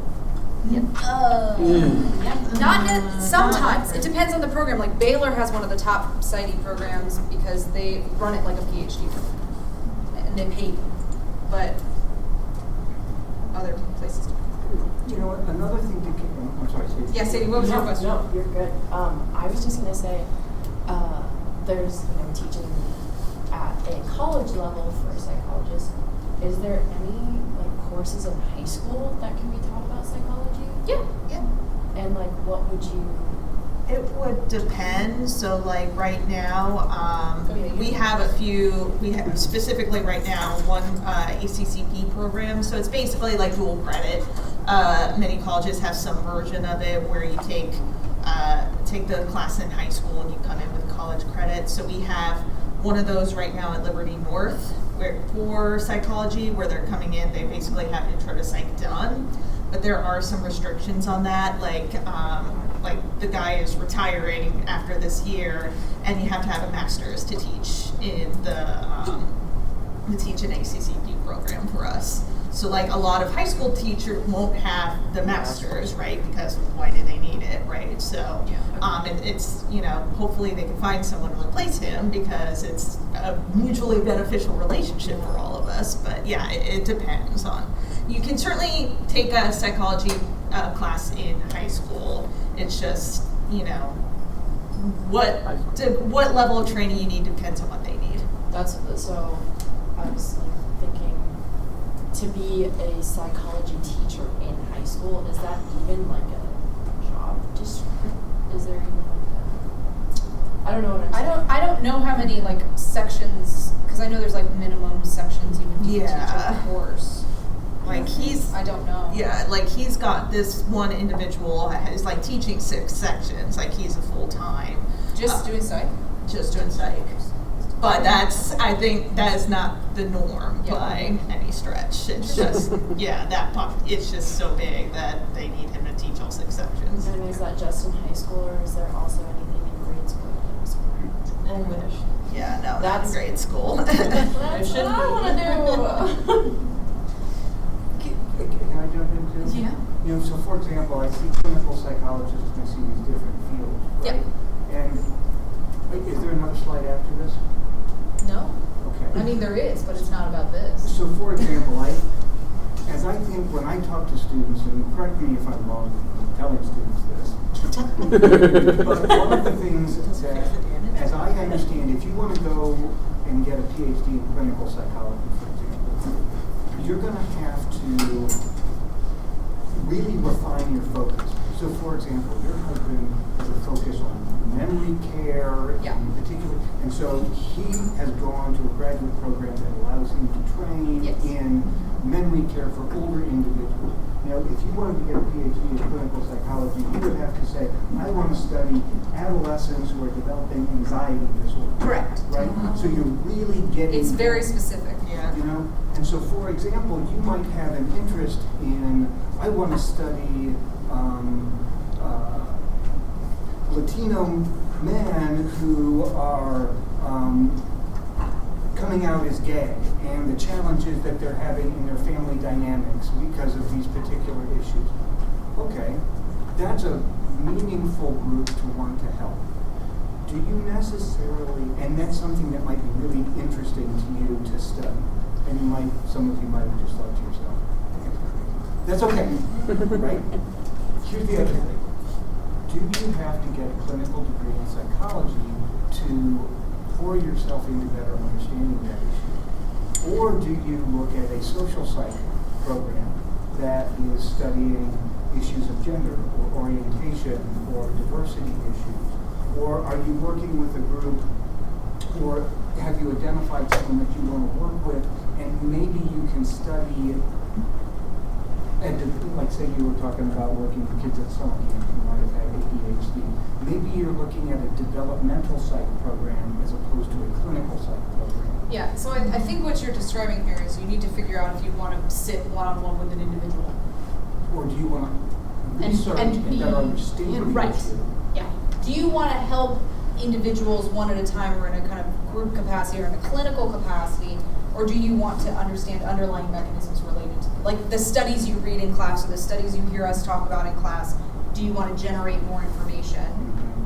sometimes it depends on the program. Like Baylor has one of the top PsyD programs because they run it like a PhD program, and they pay you. But other places don't. You know what, another thing to keep, I'm sorry, Sadie. Yeah, Sadie, what was your question? No, you're good. I was just gonna say, there's teaching at a college level for psychologists. Is there any courses in high school that can be taught about psychology? Yeah. And what would you? It would depend. So like right now, we have a few, specifically right now, one ACCP program. So it's basically like dual credit. Many colleges have some version of it where you take the class in high school and you come in with college credit. So we have one of those right now at Liberty North for psychology, where they're coming in, they basically have intro to psych done. But there are some restrictions on that, like the guy is retiring after this year, and you have to have a master's to teach in an ACCP program for us. So like a lot of high school teachers won't have the master's, right? Because why do they need it, right? So, and it's, hopefully they can find someone to replace him because it's a mutually beneficial relationship for all of us. But yeah, it depends on. You can certainly take a psychology class in high school. It's just, what level of training you need depends on what they need. That's so. I was thinking, to be a psychology teacher in high school, is that even a job description? Is there even I don't know what I'm saying. I don't know how many sections, because I know there's minimum sections you would need to teach a course. Like I don't know. Yeah, like he's got this one individual is teaching 6 sections, he's a full-time. Just doing psych? Just doing psych. But I think that is not the norm by any stretch. It's just, it's just so big that they need him to teach all 6 sections. And is that just in high school, or is there also anything in grade school and middle school. I wish. Yeah, no, That's- that's grade school. That's what I wanna do. Can I jump into? Yeah. You know, so for example, I see clinical psychologists and I see these different fields, right? And is there another slide after this? No. Okay. I mean, there is, but it's not about this. So for example, as I think when I talk to students, and correct me if I'm wrong, I'm telling students this, but one of the things that, as I understand, if you want to go and get a PhD in clinical psychology, for example, you're going to have to really refine your focus. So for example, your husband has a focus on memory care in particular, and so he has gone to a graduate program that allows him to train in memory care for older individuals. Now, if you wanted to get a PhD in clinical psychology, you would have to say, I want to study adolescents who are developing anxiety disorder. Correct. Right? So you're really getting... It's very specific. You know? And so, for example, you might have an interest in, I want to study Latino men who are coming out as gay and the challenges that they're having in their family dynamics because of these particular issues. Okay, that's a meaningful group to want to help. Do you necessarily, and that's something that might be really interesting to you to study, and you might, some of you might have just thought to yourself, that's okay, right? Here's the other thing. Do you have to get a clinical degree in psychology to pour yourself into better understanding that issue? Or do you look at a social psych program that is studying issues of gender or orientation or diversity issues? Or are you working with a group, or have you identified someone that you want to work with, and maybe you can study, and like say you were talking about working with kids at summer camp who might have had ADHD. Maybe you're looking at a developmental psych program as opposed to a clinical psych program. Yeah, so I think what you're describing here is you need to figure out if you want to sit one-on-one with an individual. Or do you want to research and and be- better understand the right. issue? Yeah. Do you want to help individuals one at a time or in a kind of group capacity or in a clinical capacity, or do you want to understand underlying mechanisms related to, like the studies you read in class or the studies you hear us talk about in class, do you want to generate more information?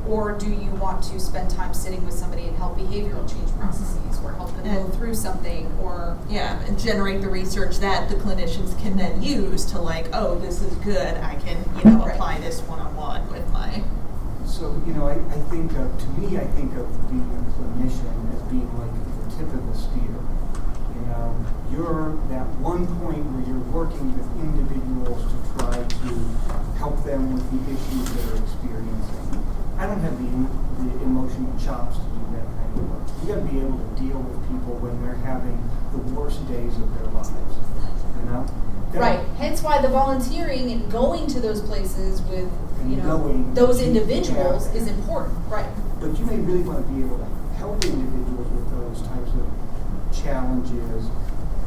Or do you want to spend time sitting with somebody and help behavioral change processes or help them go through something or... Yeah, and generate the research that the clinicians can then use to like, oh, this is good, I can, apply this one-on-one with my... So, I think of, to me, I think of being a clinician as being like the tip of the spear. You're that one point where you're working with individuals to try to help them with the issues they're experiencing. I don't have the emotional chops to do that kind of work. You got to be able to deal with people when they're having the worst days of their lives. Right. Hence why the volunteering and going to those places with those to individuals is important. Right. But you may really want to be able to help individuals with those types of challenges,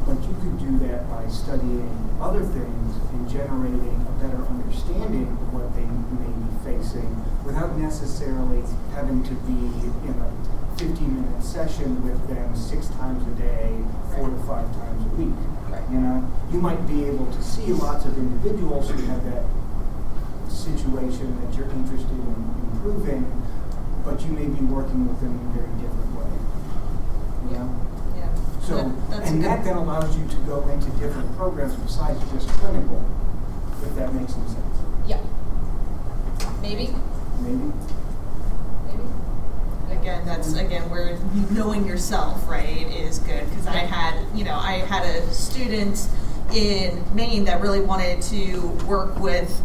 but you could do that by studying other things and generating a better understanding of what they may be facing without necessarily having to be in a 15-minute session with them 6 times a day, 4 to 5 times a week. Right. You might be able to see lots of individuals who have that situation that you're interested in improving, but you may be working with them in a very different way. Yeah. So, That's and that then allows you to go into different programs besides just clinical, if that makes some sense. Yeah. Maybe. Maybe? Again, where knowing yourself, right, is good. Because I had a student in Maine that really wanted to work with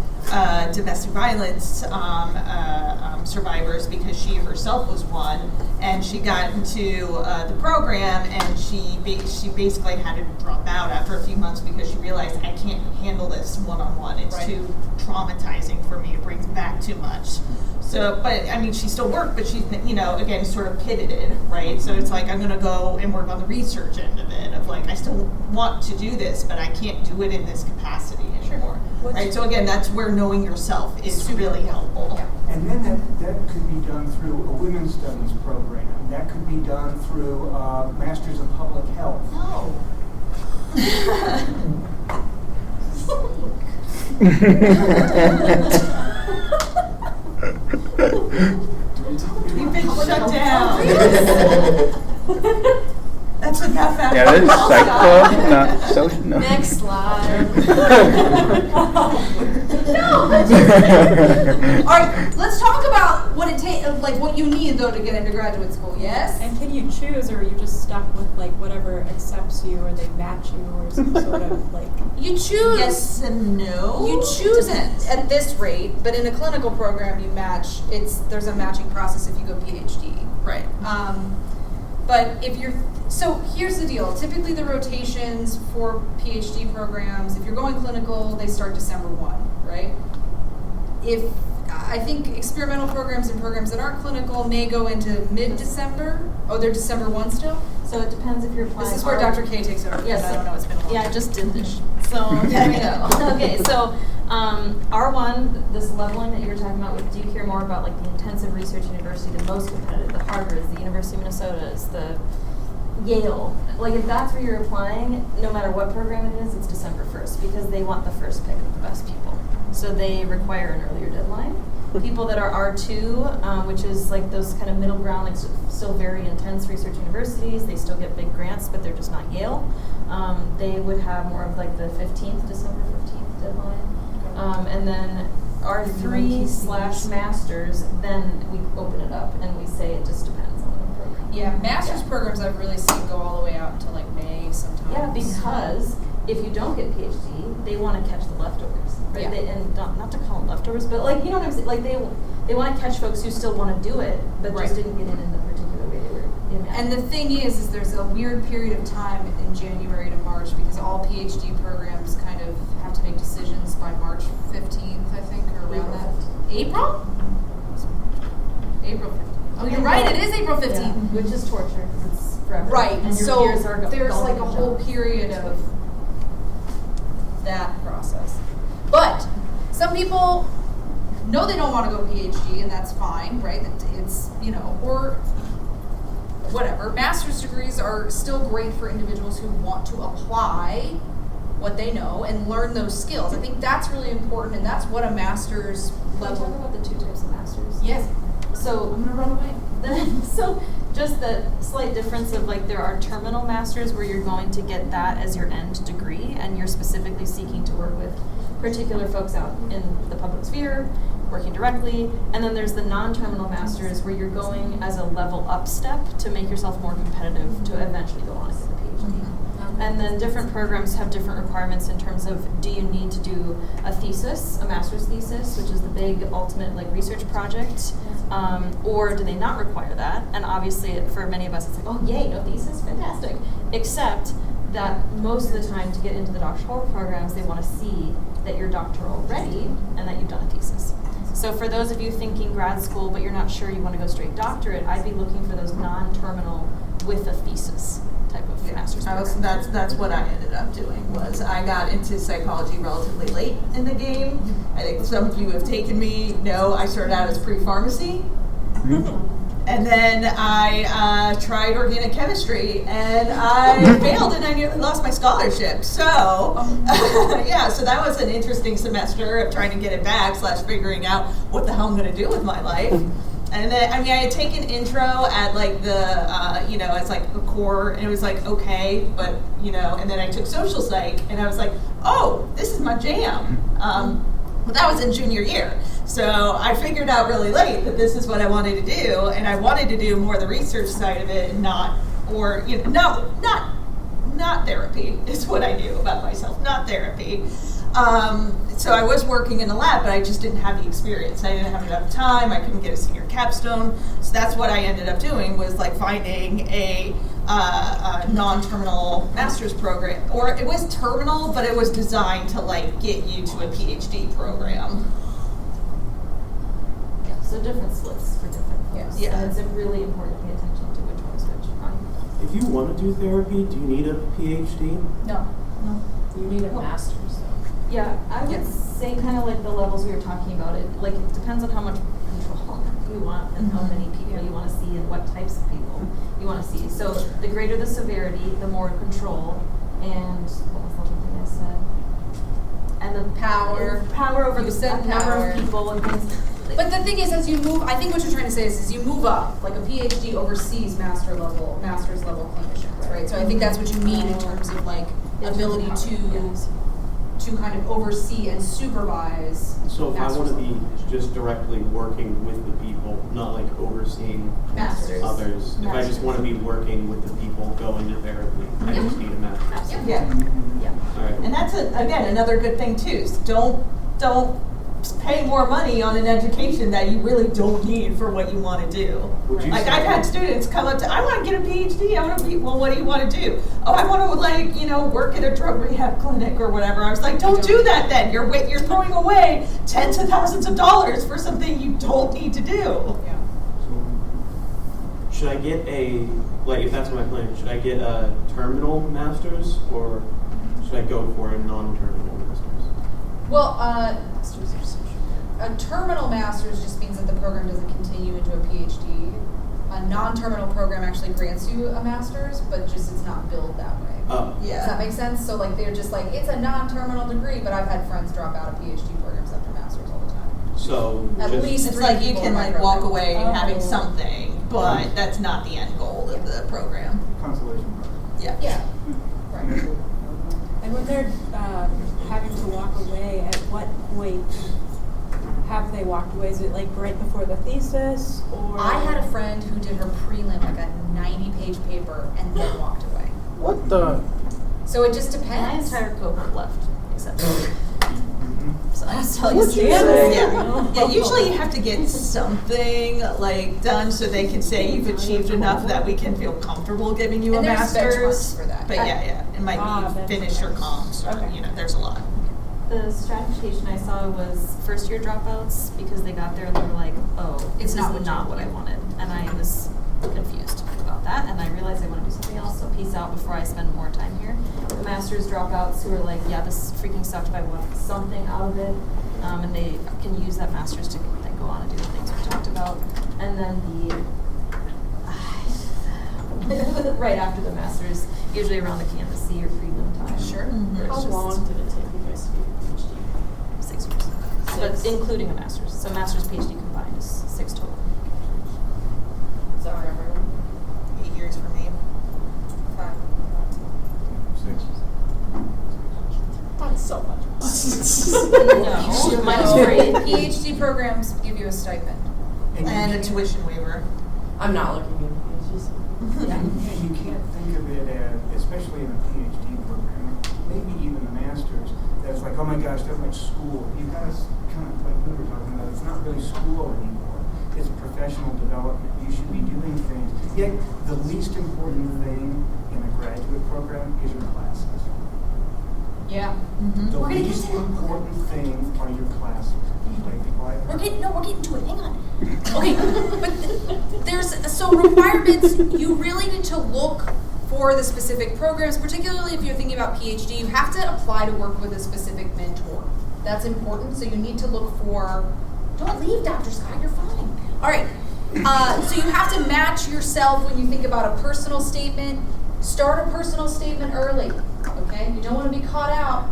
domestic violence survivors because she herself was one, and she got into the program, and she basically had to drop out after a few months because she realized I can't handle this one-on-one. It's too traumatizing for me. It brings back too much. So, but I mean, she still worked, but she's, again, sort of pivoted, right? So it's like, I'm going to go and work on the research end of it, of like, I still want to do this, but I can't do it in this capacity anymore. right? So again, that's where knowing yourself is really helpful. And then that could be done through a women's studies program. That could be done through Masters of Public Health. No. You've been shut down. That's enough. Yeah, that is psych club, not social. No. Next slide. All right, let's talk about what it takes, like what you need though to get into graduate school. Yes. And can you choose, or are you just stuck with like whatever accepts you, or they match you, or some sort of like? You choose. Yes and no. You choose it at this rate, but in a clinical program, you match. There's a matching process if you go PhD. Right. But if you're so here's the deal. Typically, the rotations for PhD programs, if you're going clinical, they start December 1, right? I think experimental programs and programs that aren't clinical may go into mid-December. Oh, they're December 1 still? So it depends if you're applying. This is where Dr. K takes over. Yes, I don't know. It's been a long Yeah, I time. just did this. So here we go. Okay, so R1, this leveling that you were talking about, do you hear more about like the intensive research university, the most competitive, the Harvards, the University of Minnesota's, the Yale? Like if that's where you're applying, no matter what program it is, it's December 1st because they want the first pick of the best people. So they require an earlier deadline. People that are R2, which is like those kind of middle ground, like still very intense research universities, they still get big grants, but they're just not Yale. They would have more of like the December 15th deadline. And then R3/masters, then we open it up and we say it just depends on the program. Yeah, master's programs I've really seen go all the way out until like May sometimes. Yeah, because if you don't get PhD, they want to catch the leftovers, right? Yeah. And not to call them leftovers, but like you know what I'm saying? Like they want to catch folks who still want to do it, but Right. just didn't get in the particular way they were in. And the thing is there's a weird period of time in January to March because all PhD programs kind of have to make decisions by March 15th, I think, or around that. April? April 15th. Oh, you're right. It is April 15th. Yeah, which is torture because it's forever. Right. And your So years are there's going like a whole down. period of that process. But some people know they don't want to go PhD, and that's fine, right? It's, or whatever. Master's degrees are still great for individuals who want to apply what they know and learn those skills. I think that's really important, and that's what a master's Can we talk level. about the two types of masters? Yes. So I'm gonna run away. So just the slight difference of like there are terminal masters where you're going to get that as your end degree and you're specifically seeking to work with particular folks out in the public sphere, working directly. And then there's the non-terminal masters where you're going as a level up step to make yourself more competitive to eventually go on and get a PhD. And then different programs have different requirements in terms of do you need to do a thesis, a master's thesis, which is the big ultimate like research project, or do they not require that? And obviously for many of us it's like, oh yay, no thesis, fantastic. Except that most of the time to get into the doctoral programs, they want to see that you're doctoral ready and that you've done a thesis. So for those of you thinking grad school but you're not sure you want to go straight doctorate, I'd be looking for those non-terminal with a thesis type of master's program. That's what I ended up doing. Was I got into psychology relatively late in the game. I think some of you have taken me. No, I started out as pre-pharmacy, and then I tried organic chemistry, and I failed, and I nearly lost my scholarship. So, yeah, so that was an interesting semester of trying to get it back / figuring out what the hell I'm going to do with my life. And then, I had taken intro at like the, as like a core, and it was like, okay, but, and then I took social psych, and I was like, oh, this is my jam. But that was in junior year. So I figured out really late that this is what I wanted to do, and I wanted to do more of the research side of it, and not therapy is what I knew about myself, not therapy. So I was working in the lab, but I just didn't have the experience. I didn't have enough time. I couldn't get a senior capstone. So that's what I ended up doing was like finding a non-terminal master's program. Or it was terminal, but it was designed to like get you to a PhD program. Yeah, so different splits for different folks. Yeah. And it's really important to pay attention to which one is which. If you want to do therapy, do you need a PhD? No. You need a master's though. Yeah, I would same kind of like the levels we were talking about. It like it depends on how much control you want and how many people you want to see and what types of people you want to see. So the greater the severity, the more control, and what was the other thing I said? And the power over You the said number power. of people and things. But the thing is, as you move, I think what you're trying to say is you move up, like a PhD oversees master's level clinicians, right? So I think that's what you mean in terms of like ability to kind of oversee and supervise. So if I want to master's be level clinicians. just directly working with the people, not like overseeing Masters. others, if I just want to be working with the people going to therapy, I just need a master's. Yeah. All right. And that's again another good thing too. So don't pay more money on an education that you really don't need for what you want to do. Would you Like say- I've had students come up to, I want to get a PhD. I want to be. Well, what do you want to do? Oh, I want to work at a drug rehab clinic or whatever. I was like, don't do that then. You're throwing away tens of thousands of dollars for something you don't need to do. Should I get if that's my plan, should I get a terminal master's or should I go for a non-terminal master's? Well, a terminal master's just means that the program doesn't continue into a PhD. A non-terminal program actually grants you a master's, but just it's not billed that way. Oh. Does that make sense? So like they're just like, it's a non-terminal degree, but I've had friends drop out of PhD programs after masters all the time. So At just, least It's 3 like you people can in my like walk program. away having something, but that's not the end goal of the program. Consolation prize. Yeah. Yeah. Right. And when they're having to walk away, at what point have they walked away? Is it like right before the thesis, or? I had a friend who did her prelim, like a 90-page paper, and then walked away. What the? So it just My depends. entire cohort left, except So I just tell you What's straight the up. other? Yeah, usually you have to get something like done so they can say you've achieved enough that we can feel comfortable giving you And a there's master's. benchmarks for that. But yeah, it might be finish your comps or, Okay. there's a lot. the stratification I saw was first year dropouts because they got there and they were like, oh, It's this not is what not you what I wanted. wanted. And I was confused about that, and I realized I want to do something else, so peace out before I spend more time here. The master's dropouts who are like, yeah, this freaking sucked, but I want something out of it, and they can use that master's to then go on and do the things we talked about. And then the right after the master's, usually around the canvassy or prelim time. Sure. where it's How just long did it take you guys to get your PhD? 6 years. But including a master's. So master's, PhD combined is 6 total. Is that for everyone? 8 years for me. 5. 6. That's so much No, mine's free. PhD programs give you a stipend. And a tuition waiver. I'm not looking at PhDs. And you can't think of it as, especially in a PhD program, maybe even a master's, that's like, oh my gosh, that's like school. You've got to kind of, like we were talking about, it's not really school anymore. It's professional development. You should be doing things. Yet, the least important thing in a graduate program is your classes. Yeah. The We're gonna get least to that. important thing are your classes. Like, be quiet. We're getting to it. Hang on. Okay, but so requirements. You really need to look for the specific programs, particularly if you're thinking about PhD. You have to apply to work with a specific mentor. That's important. So you need to look for. Don't leave, Dr. Scott. You're fine. All right. So you have to match yourself when you think about a personal statement. Start a personal statement early. Okay. You don't want to be caught out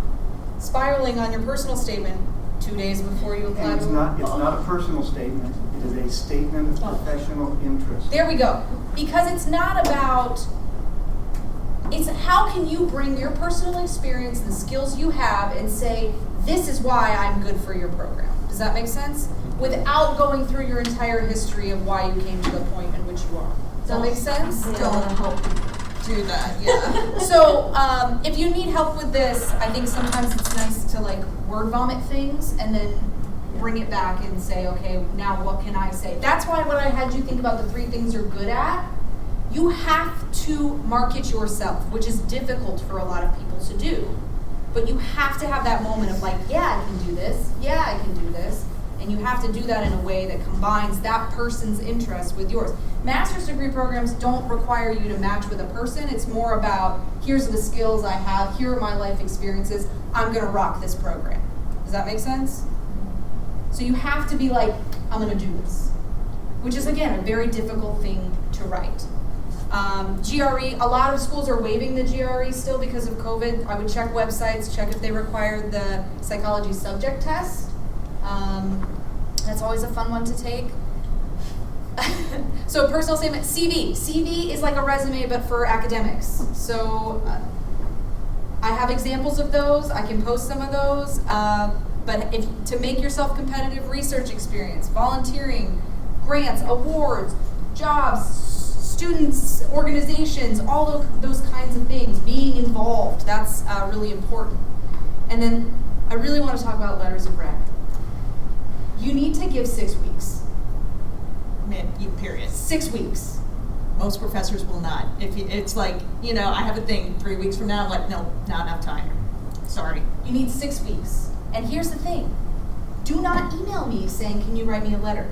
spiraling on your personal statement 2 days before you apply And it's to not a personal statement. It is a statement of professional interest. There we go. Because it's not about, it's how can you bring your personal experience and the skills you have and say, this is why I'm good for your program. Does that make sense? Without going through your entire history of why you came to the point in which you are. Does that make sense? Don't help do that, yeah. So if you need help with this, I think sometimes it's nice to like word vomit things and then bring it back and say, okay, now what can I say? That's why when I had you think about the 3 things you're good at, you have to market yourself, which is difficult for a lot of people to do. But you have to have that moment of like, yeah, I can do this. Yeah, I can do this. And you have to do that in a way that combines that person's interest with yours. Master's degree programs don't require you to match with a person. It's more about, here's the skills I have, here are my life experiences, I'm gonna rock this program. Does that make sense? So you have to be like, I'm gonna do this, which is again a very difficult thing to write. GRE, a lot of schools are waiving the GRE still because of COVID. I would check websites, check if they require the psychology subject test. That's always a fun one to take. So personal statement, CV. CV is like a resume but for academics. So I have examples of those. I can post some of those. But to make yourself competitive, research experience, volunteering, grants, awards, jobs, students, organizations, all of those kinds of things, being involved, that's really important. And then I really want to talk about letters of rec. You need to give 6 weeks. Period. 6 weeks. Most professors will not. It's like, I have a thing 3 weeks from now, I'm like, no, not enough time. Sorry. You need 6 weeks. And here's the thing. Do not email me saying, can you write me a letter?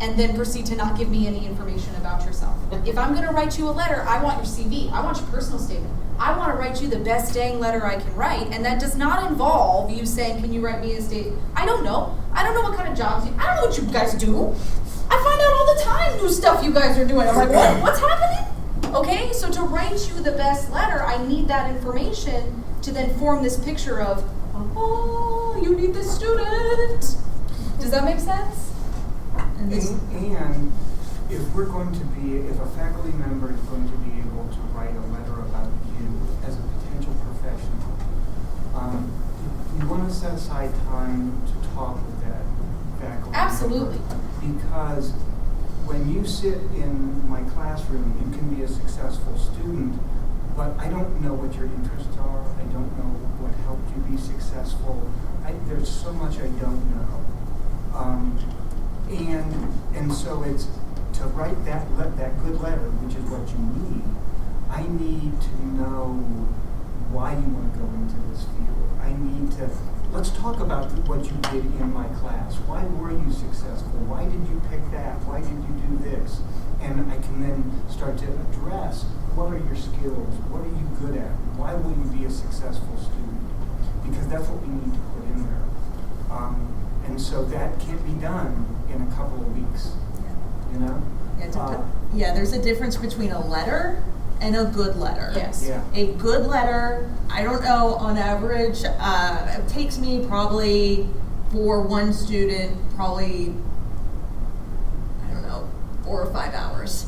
And then proceed to not give me any information about yourself. If I'm going to write you a letter, I want your CV. I want your personal statement. I want to write you the best dang letter I can write, and that does not involve you saying, can you write me a statement? I don't know. I don't know what kind of jobs I don't know what you guys do. I find out all the time new stuff you guys are doing. I'm like, what? What's happening? Okay, so to write you the best letter, I need that information to then form this picture of, oh, you need this student. Does that make sense? And if we're going to be, if a faculty member is going to be able to write a letter about you as a potential professional, you want to set aside time to talk with that faculty Absolutely. member. Because when you sit in my classroom, you can be a successful student, but I don't know what your interests are. I don't know what helped you be successful. There's so much I don't know. And so it's to write that good letter, which is what you need. I need to know why you want to go into this field. I need to, let's talk about what you did in my class. Why were you successful? Why did you pick that? Why did you do this? And I can then start to address, what are your skills? What are you good at? Why will you be a successful student? Because that's what we need to put in there. And so that can't be done in a couple of weeks, you know? Yeah, there's a difference between a letter and a good letter. Yes. Yeah. A good letter, I don't know, on average, it takes me probably, for one student, probably, 4 or 5 hours.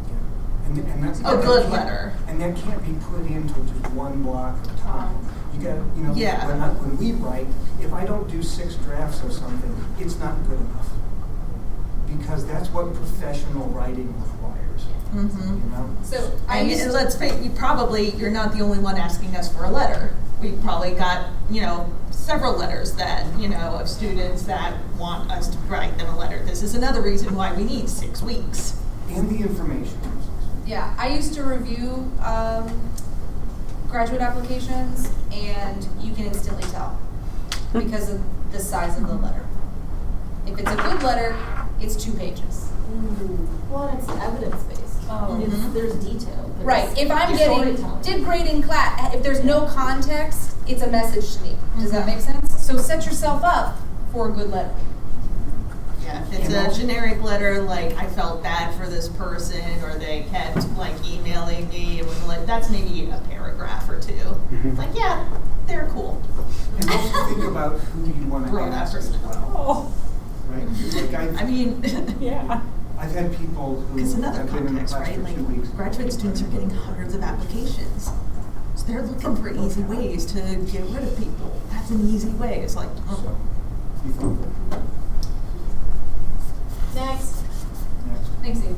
Yeah. And that's, A good letter. And that can't be put into just one block of time. You got, Yeah. when we write, if I don't do 6 drafts of something, it's not good enough. Because that's what professional writing requires. Mm-hmm. You know? So And let's face, you're not the only one asking us for a letter. We've probably got, several letters that, of students that want us to write them a letter. This is another reason why we need 6 weeks. And the information. Yeah, I used to review graduate applications, and you can instantly tell because of the size of the letter. If it's a good letter, it's 2 pages. Well, it's evidence-based. Mhm. There's detail. Right. If I'm It's getting storytelling. did great in class, if there's no context, it's a message to me. Does that Mhm. make sense? So set yourself up for a good letter. Yeah, if it's a generic letter, like, I felt bad for this person, or they kept, emailing me, it was like, that's maybe a paragraph or 2. Mhm. Like, yeah, they're cool. And also think about who you want to Throw that ask as person out. well. Right? Like I mean, Yeah. I've had people who it's another have been in the context, class right? for 2 weeks. Graduate students are getting hundreds of applications. So they're looking for easy ways to get rid of people. That's an easy way. It's like, So, you thought that. Next. Next. Thanks, Eve.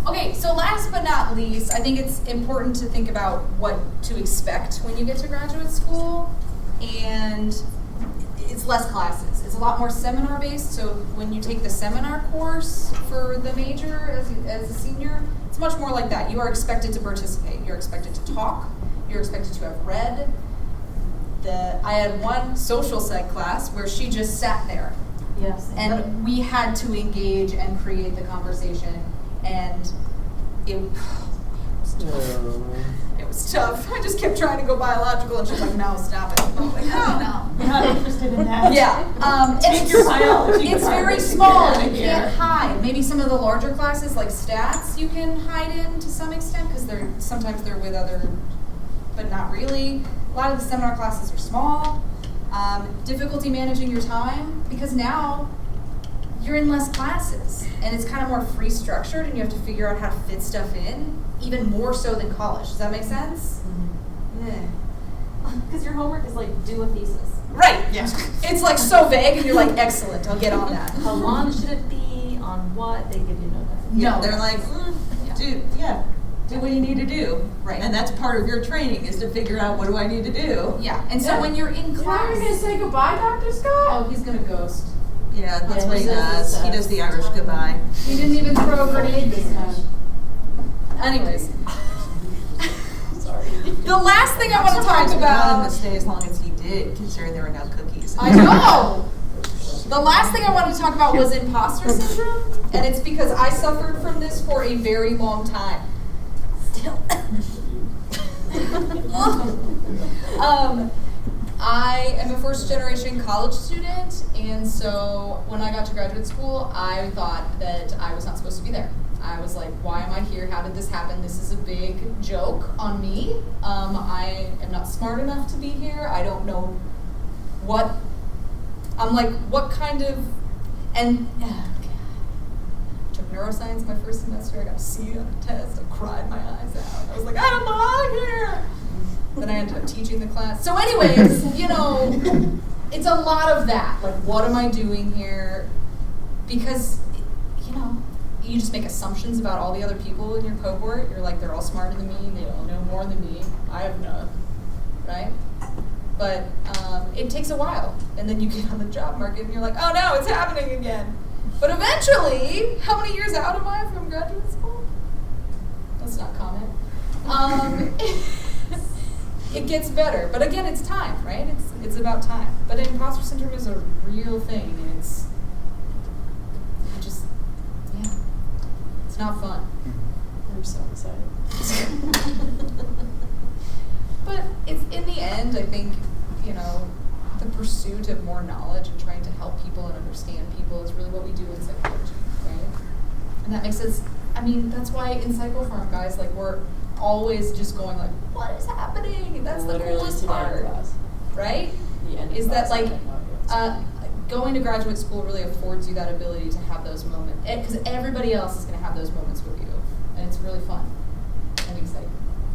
Okay, so last but not least, I think it's important to think about what to expect when you get to graduate school, and it's less classes. It's a lot more seminar based, so when you take the seminar course for the major as a senior, it's much more like that. You are expected to participate. You're expected to talk. You're expected to have read. I had one social psych class where she just sat there. Yes. And we had to engage and create the conversation, and it was It was tough. I just kept trying to go biological, and she's like, "No, stop it." I'm like, "No, We're not interested in that. Yeah, Take your biology it's card very and small. get You out of here. can't hide. Maybe some of the larger classes, like stats, you can hide in to some extent because sometimes they're with other, but not really. A lot of the seminar classes are small. Difficulty managing your time because now you're in less classes and it's kind of more free structured, and you have to figure out how to fit stuff in even more so than college. Does that make sense? Yeah. Because your homework is like do a thesis. Right. Yeah. It's like so vague, and you're like, excellent. I'll get on that. How long should it be? On what? They give you no guidance. No. They're like, do what you need to do. Right. And that's part of your training is to figure out what do I need to do. Yeah. And so when you're in class, say goodbye, Dr. Scott? oh, he's gonna ghost. Yeah, that's Yeah, what he he says does. He does the Irish goodbye. He didn't even throw a grenade this time. Anyways, Sorry. the last thing I want to talk Wanted him about. to stay as long as he did, considering there were no cookies. I know. The last thing I wanted to talk about was imposter syndrome, and it's because I suffered from this for a very long time. Still. I am a first-generation college student, and so when I got to graduate school, I thought that I was not supposed to be there. I was like, why am I here? How did this happen? This is a big joke on me. I am not smart enough to be here. I don't know what, I'm like, what kind of, and took neuroscience my first semester. I got a C on a test. I cried my eyes out. I was like, I don't belong here. Then I ended up teaching the class. So anyways, it's a lot of that. Like, what am I doing here? Because, you just make assumptions about all the other people in your cohort. You're like, they're all smarter than me. They all know more than me. I have none, right? But it takes a while. And then you get on the job market and you're like, oh no, it's happening again. But eventually, how many years out am I from graduate school? Let's not comment. It gets better. But again, it's time, right? It's about time. But imposter syndrome is a real thing, and it's not fun. I'm so excited. But it's in the end, I think, the pursuit of more knowledge and trying to help people and understand people is really what we do in psychology, right? And that makes us, that's why in Psychopharm, guys, like, we're always just going like, what is happening? That's Literally the coolest today in part, class. right? The end of Is that class, like, I know. going to graduate school really affords you that ability to have those moments, because everybody else is going to have those moments with you, and it's really fun and exciting.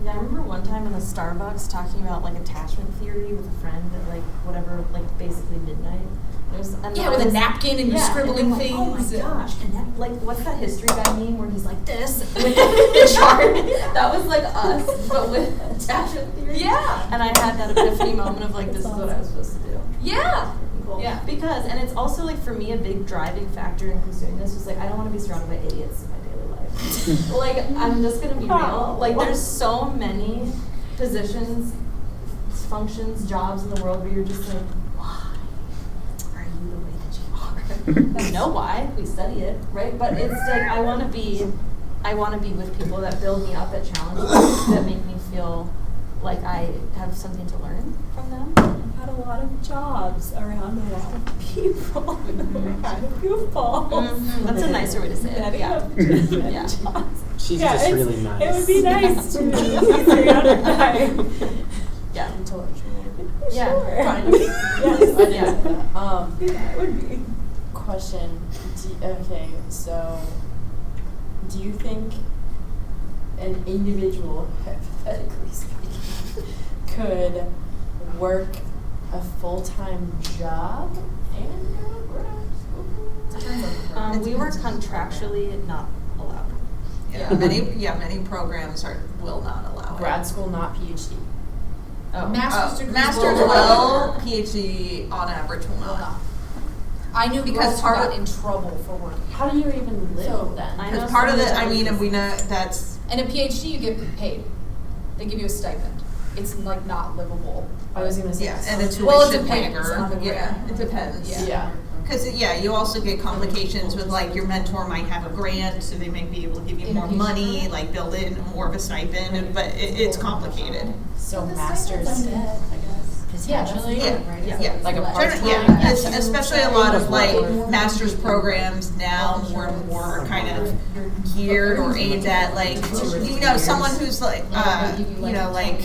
Yeah, I remember one time in a Starbucks talking about like attachment theory with a friend at basically midnight. With a napkin and you're scribbling and things. Oh my gosh! And that, what's that history guy meme where he's like this with the chart? That was like us, but with attachment theory. Yeah. And I had that epiphany moment of like, this is what I was supposed to do. Yeah. Cool. Yeah. Because, and it's also like for me a big driving factor in pursuing this was like I don't want to be surrounded by idiots in my daily life. Like I'm just gonna be real. Like there's so many positions, functions, jobs in the world where you're just like, why are you the way that you are? I know why. We study it, right? But it's like I want to be with people that build me up, that challenge me, that make me feel like I have something to learn from them. I've had a lot of jobs around a lot of people. Kind of goofballs. Mm-hmm. That's a nicer way to say it. Many Yeah. of just many Yeah. jobs. She's Yeah, just it's- really nice. It would be nice to be surrounded by Yeah. Intellectual. Yeah. Sure. Kind of. Yes. I did Yeah. say that. Yeah, it would be. Question. Okay, so do you think an individual, hypothetically speaking, could work a full-time job and go to grad school? We were contractually not allowed. Many programs will not allow it. Grad school, not PhD. Oh. Master's degrees Masters will. will, PhD on average will not. I knew Because because part got of- in trouble for working. How do you even live So, then? I know Because part of some it, of and we know that's, And a PhD, you get paid. They give you a stipend. It's like not livable. I was gonna say. yeah, and it's Well, it tuition depends waiver. on the Yeah, grant. it depends. Yeah. Yeah. Because, yeah, you also get complications with, like, your mentor might have a grant, so they might be able to give you more money, like, build in more of a stipend, but it's complicated. So masters, potentially, Yeah. like a part-time. Yeah, especially a lot of, like, master's programs now, more and more are kind of geared or aimed at, like, you know, someone who's, like, you know, like,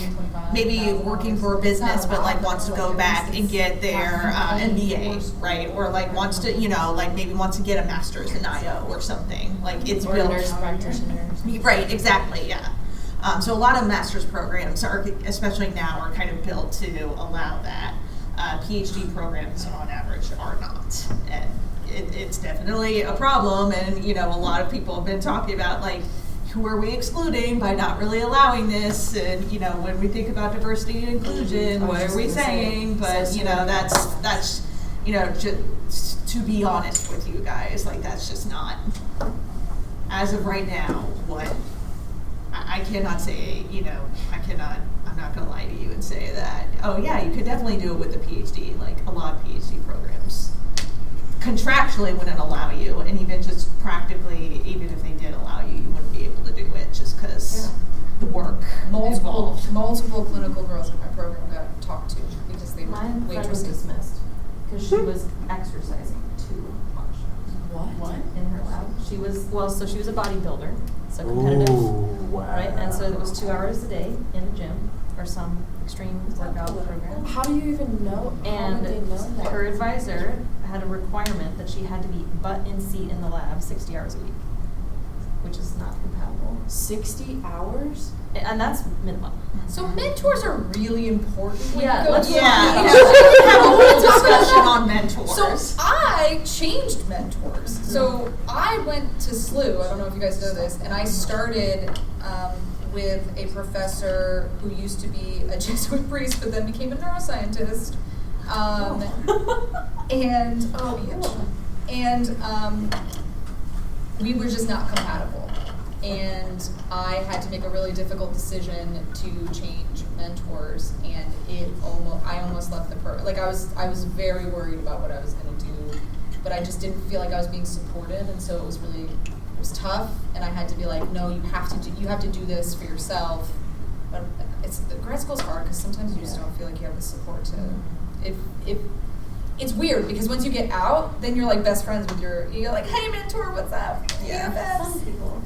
maybe working for a business, but like wants to go back and get their MBA, right? Or like wants to, you know, like maybe wants to get a master's in IO or something. Like it's Or built. nurse practitioners. Right, exactly, yeah. So a lot of master's programs are, especially now, are kind of built to allow that. PhD programs on average are not. And it's definitely a problem, and you know, a lot of people have been talking about like, who are we excluding by not really allowing this? And you know, when we think about diversity and inclusion, what are we saying? But you know, that's you know, just to be honest with you guys, like that's just not, as of right now, what I cannot say. You know, I'm not going to lie to you and say that. Oh yeah, you could definitely do it with a PhD. Like a lot of PhD programs contractually wouldn't allow you, and even just practically, even if they did allow you, you wouldn't be able to do it just because the work involved. Multiple clinical girls in my program got talked to because they were Mine was waitresses. dismissed because she was exercising too much. What? In her lab. She was, so she was a bodybuilder, so competitive, Ooh, wow. right? And so it was 2 hours a day in a gym or some extreme workout program. How do you even know? How And would they know that? her advisor had a requirement that she had to be butt in seat in the lab 60 hours a week, which is not compatible. 60 hours? And that's minimum. So mentors are really important when Yeah, you go let's to Yeah, a we have a whole discussion on mentors. So I changed mentors. So I went to SLU, I don't know if you guys know this, and I started with a professor who used to be a Jesuit priest, but then became a neuroscientist. We were just not compatible. And I had to make a really difficult decision to change mentors, and I almost left the I was very worried about what I was going to do, but I just didn't feel like I was being supported, and so it was tough, and I had to be like, no, you have to do this for yourself. But the grad school's hard because sometimes you just don't feel like you have the support to. It's weird because once you get out, then you're like best friends with you're like, hey mentor, what's up? Yeah. Some people.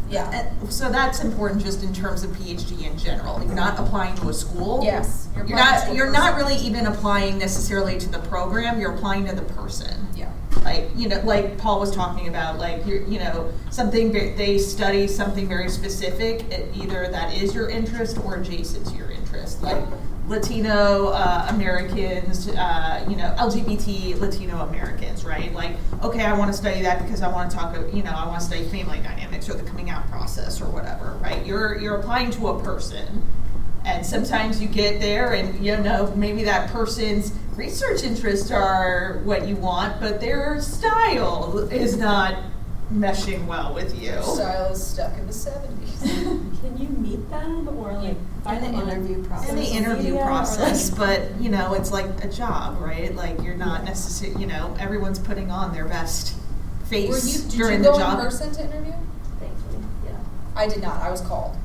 Yeah. And so that's important just in terms of PhD in general. You're not applying to a school. Yes. You're not really even applying necessarily to the program, you're applying to the person. Yeah. Like, you know, like Paul was talking about, like, you know, they study something very specific, either that is your interest or adjacent to your interest. Like Latino Americans, you know, LGBT Latino Americans, right? Like, okay, I want to study that because I want to talk, you know, I want to study family dynamics or the coming out process or whatever, right? You're applying to a person, and sometimes you get there and, you know, maybe that person's research interests are what you want, but their style is not meshing well with you. Style is stuck in the 70s. Can you meet them or like find In them the on interview process. In the interview media, or, process, like- but you know, it's like a job, right? Like you're not necessarily, you know, everyone's putting on their best face Did during you the go job. in person to interview? Thankfully, yeah. I did not. I was called.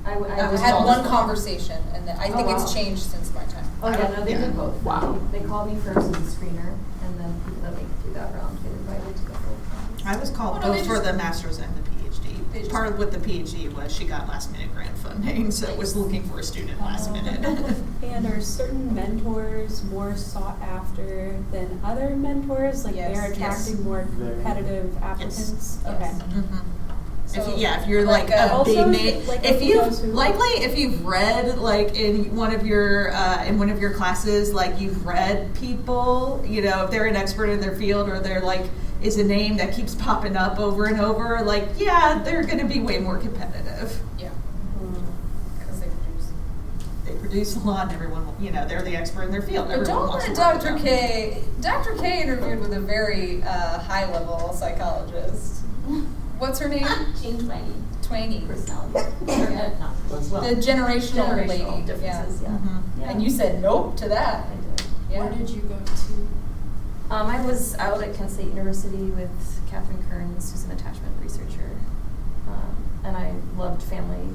I I was had called. one conversation, and then I think wow. it's changed since my time. Oh yeah, no, they did both. Wow. They called me first as a screener, and then people that make it through that round get invited to the full conference. I was called Oh, no, they both for just- the master's and the They PhD. just- Part of what the PhD was, she got last minute grant funding, so it was looking for a student last minute. And are certain mentors more sought after than other mentors? Like Yes. they're attracting more Very. competitive applicants? Yes. Okay. Mhm. So, If you're like a Also, big name, like if you those who- if you've read like in one of your classes, like you've read people, you know, if they're an expert in their field or they're like is a name that keeps popping up over and over, like yeah, they're going to be way more competitive. Yeah, Mm. because they produce. They produce a lot, and everyone, you know, they're the expert in their field. But Everyone don't wants let to work with Dr. them. K. Dr. K interviewed with a very high-level psychologist. What's her name? Change my Twainy. personality. Well, The generational generational lady. differences, yeah. Mhm. Yeah. And you said nope to that. I did. Yeah. Where did you go to? I was out at Kent State University with Catherine Kearns, who's an attachment researcher. And I loved family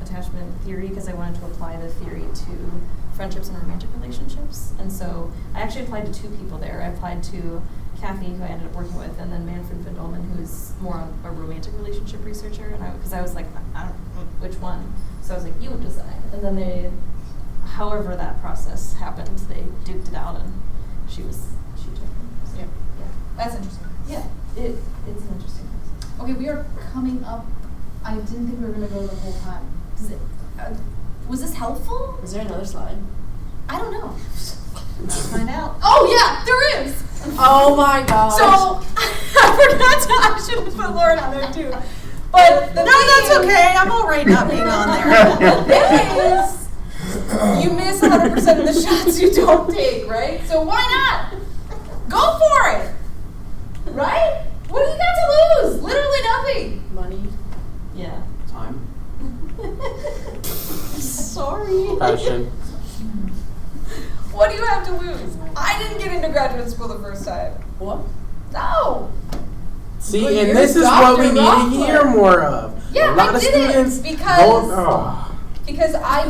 attachment theory because I wanted to apply the theory to friendships and romantic relationships. And so I actually applied to 2 people there. I applied to Kathy, who I ended up working with, and then Manfred Vindelman, who's more of a romantic relationship researcher. And because I was like, I don't know which one. So I was like, you decide. And then they, however that process happened, they duked it out, and she took it. So, Yeah. yeah. That's interesting. Yeah, it's an interesting process. Okay, we are coming up. I didn't think we were gonna go the whole time. Was this helpful? Is there another slide? I don't know. Let's find out. Oh yeah, there is. Oh my gosh. So I forgot to. I should have put Lauren on there too. But the No, that's okay. I'm all right not being on there. The thing is, you miss 100% of the shots you don't take, right? So why not? Go for it, right? What do you got to lose? Literally nothing. Money. Yeah. Time. Sorry. Passion. What do you have to lose? I didn't get into graduate school the first time. What? No. See, But and you're this is what we Dr. need to Rockwood. hear more of. Yeah, a lot I of didn't, students because- don't. Oh. Because I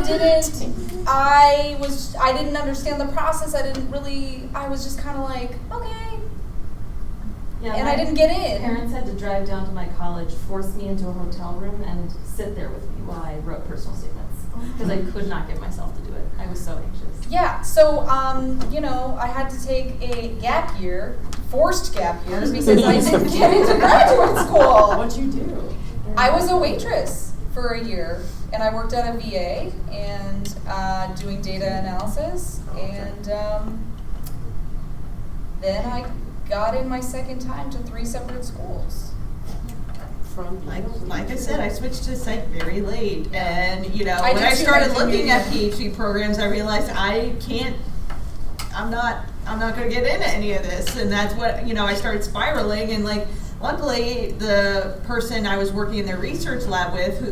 didn't understand the process. I was just kind of like, okay. Yeah, And my I didn't get in. Parents had to drive down to my college, force me into a hotel room, and sit there with me while I wrote personal statements because I could not get myself to do it. I was so anxious. Yeah, so, I had to take a gap year, forced gap year, because I didn't get into graduate school. What'd you do? I was a waitress for a year, and I worked at a VA and doing data analysis, and then I got in my second time to 3 separate schools. From Like I said, I switched to psych very late, and I when did I too, started I looking at did. PhD programs, I realized I'm not going to get into any of this, and that's what I started spiraling, and luckily the person I was working in their research lab with, who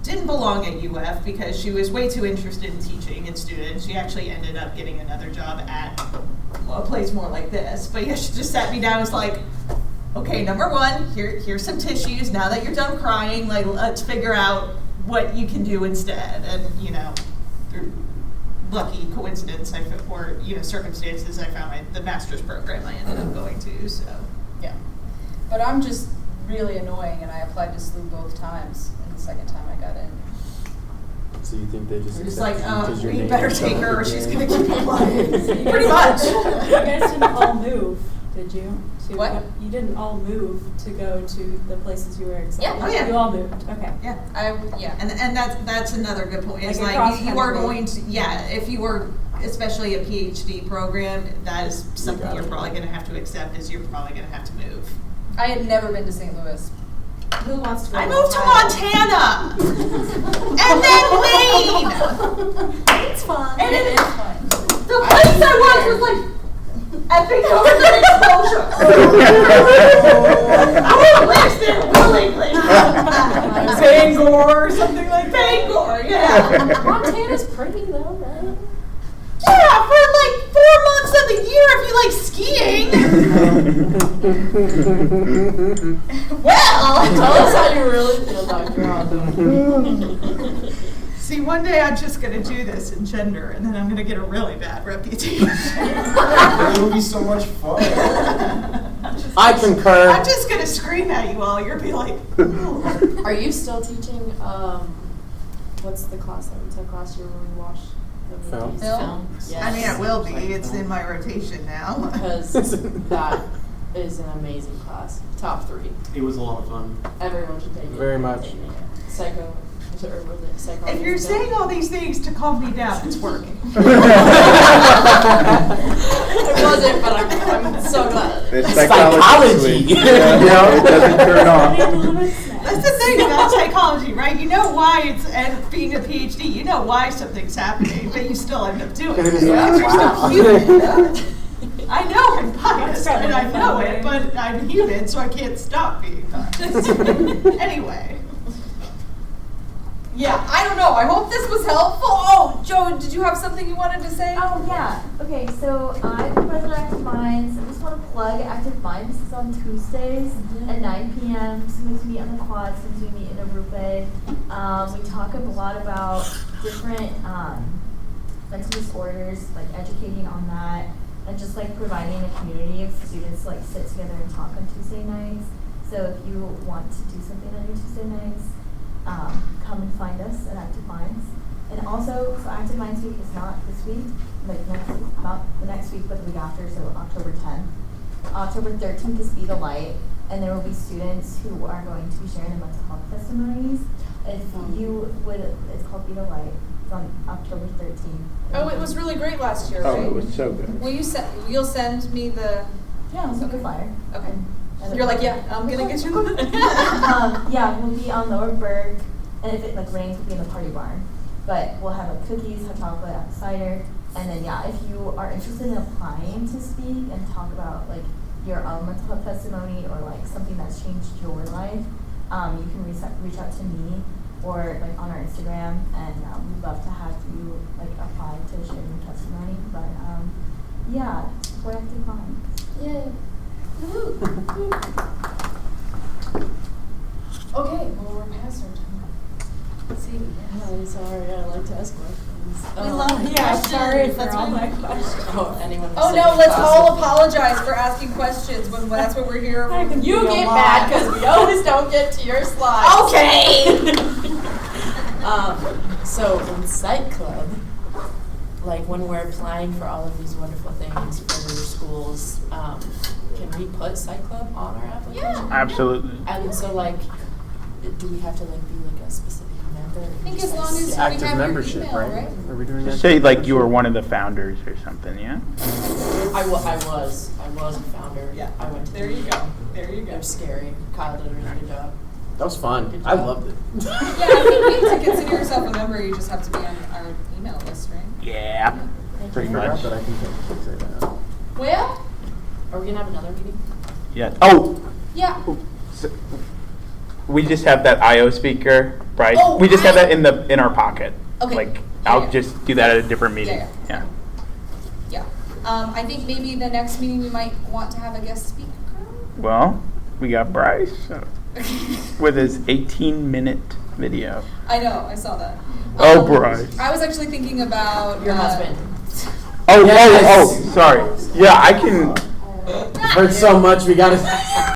didn't belong at UF because she was way too interested in teaching and students. She actually ended up getting another job at a place more like this. But yeah, she just sat me down and was like, okay, number one, here's some tissues. Now that you're done crying, let's figure out what you can do instead. And, through lucky coincidence or circumstances, I found the master's program I ended up going to, so. Yeah. But I'm just really annoying, and I applied to SLU both times, and the second time I got in. So you think they just It's accept like, you 'cause your we name better is take up her or again? she's going to keep applying. Pretty much. You guys didn't all move, did you? What? You didn't all move to go to the places you were accepted? Yeah. Oh, yeah. You all moved, okay. Yeah. Yeah. And that's another good point. It's Like like you are cross-country. going to, if you were, especially a PhD program, that is something got you're it. probably going to have to accept, is you're probably going to have to move. I had never been to St. Louis. Who wants to go I moved to Ohio? Montana! And then Wayne! It's fun. And It it- is fun. The place I was like epic over exposure. I would live there willingly. Bangor or something like Bangor, yeah. Montana's pretty though, right? Yeah, for 4 months of the year if you like skiing. Well, Tell us how you really feel, Dr. Otto. see, one day I'm just going to do this in gender, and then I'm going to get a really bad reputation. It would be so much fun. I concur. I'm just going to scream at you all. You'll be like, "Ooh." Are you still teaching, what's the class that we took last year when we watched the Film. movies? Film? Yes. I mean, it will be. It's in my rotation now. Because that is an amazing class. Top 3. It was a lot of fun. Everyone should take it. Very much. Take it. Psycho, or was it psychology? If you're saying all these things to calm me down, it's working. It wasn't, but I'm so glad. It's Psychology. It doesn't turn off. That's the thing about psychology, right? You know why and being a PhD, you know why something's happening, but you still end up doing it. Because you're Wow. still human. I know I'm biased, That's and I probably know fun, it, but I'm human, so I can't stop being biased. Anyway. Yeah, I don't know. I hope this was helpful. Oh, Joe, did you have something you wanted to say? Oh yeah. Okay, so I'm the president of Active Minds. I just want to plug Active Minds. This is on Tuesdays at 9 p.m. Sometimes we meet on the quad, sometimes we meet in Aruba. We talk a lot about different mental disorders, like educating on that, and just like providing a community of students to like sit together and talk on Tuesday nights. So if you want to do something on your Tuesday nights, come and find us at Active Minds. And also, so Active Minds Week is not this week, like not the next week, but the week after, so October 10th. October 13th is Be the Light, and there will be students who are going to be sharing their mental health testimonies. If you would, it's called Be the Light. It's on October 13th. Oh, it was really great last year, Oh, right? it was so good. Will you you'll send me the? Yeah, I'll send you a flyer. Okay. And You're like, yeah, I'm gonna get you. Yeah, we'll be on Lower Berg, and if it like rains, we'll be in the party barn. But we'll have like cookies, hot chocolate, apple cider, and then yeah, if you are interested in applying to speak and talk about like your own mental health testimony or like something that's changed your life, you can reach out to me or like on our Instagram, and we'd love to have you like apply to share your testimony. But yeah, we're Active Minds. Yay. Okay, well, we're past our time. Let's see. I'm sorry, I like to ask questions. We love the yeah, questions. sorry for That's all fine. my questions. Oh, anyone? Oh no, let's all apologize for asking questions when that's what we're here for. You get mad because we always don't get to your slides. Okay. So in Psych Club, like when we're applying for all of these wonderful things for your schools, can we put Psych Club on our application? Yeah. Absolutely. And so like, do we have to like be like a specific member? I think as long as we Active have membership, your email, right? Are we doing that? Just say like you were one of the founders or something, yeah? I was a founder. Yeah. I went to There you go. There you go. They're scary. Kyle did a really good job. That was fun. Good I job. loved it. Yeah, I think to consider yourself a member, you just have to be on our email list, right? Yeah. Pretty I forgot much. that I can say that. Well, Are we gonna have another meeting? Yeah. Oh, yeah. so we just have that IO speaker, right? Oh, We just have that in our pocket. Okay. Like Yeah, I'll yeah. just do that at a different meeting. Yeah. Yeah. I think maybe the next meeting we might want to have a guest speaker. Well, we got Bryce with his 18-minute video. I know, I saw that. Oh, Bryce. I was actually thinking about Your husband. Oh, Yes. oh, sorry. Yeah, I can. Hurt so much, we gotta.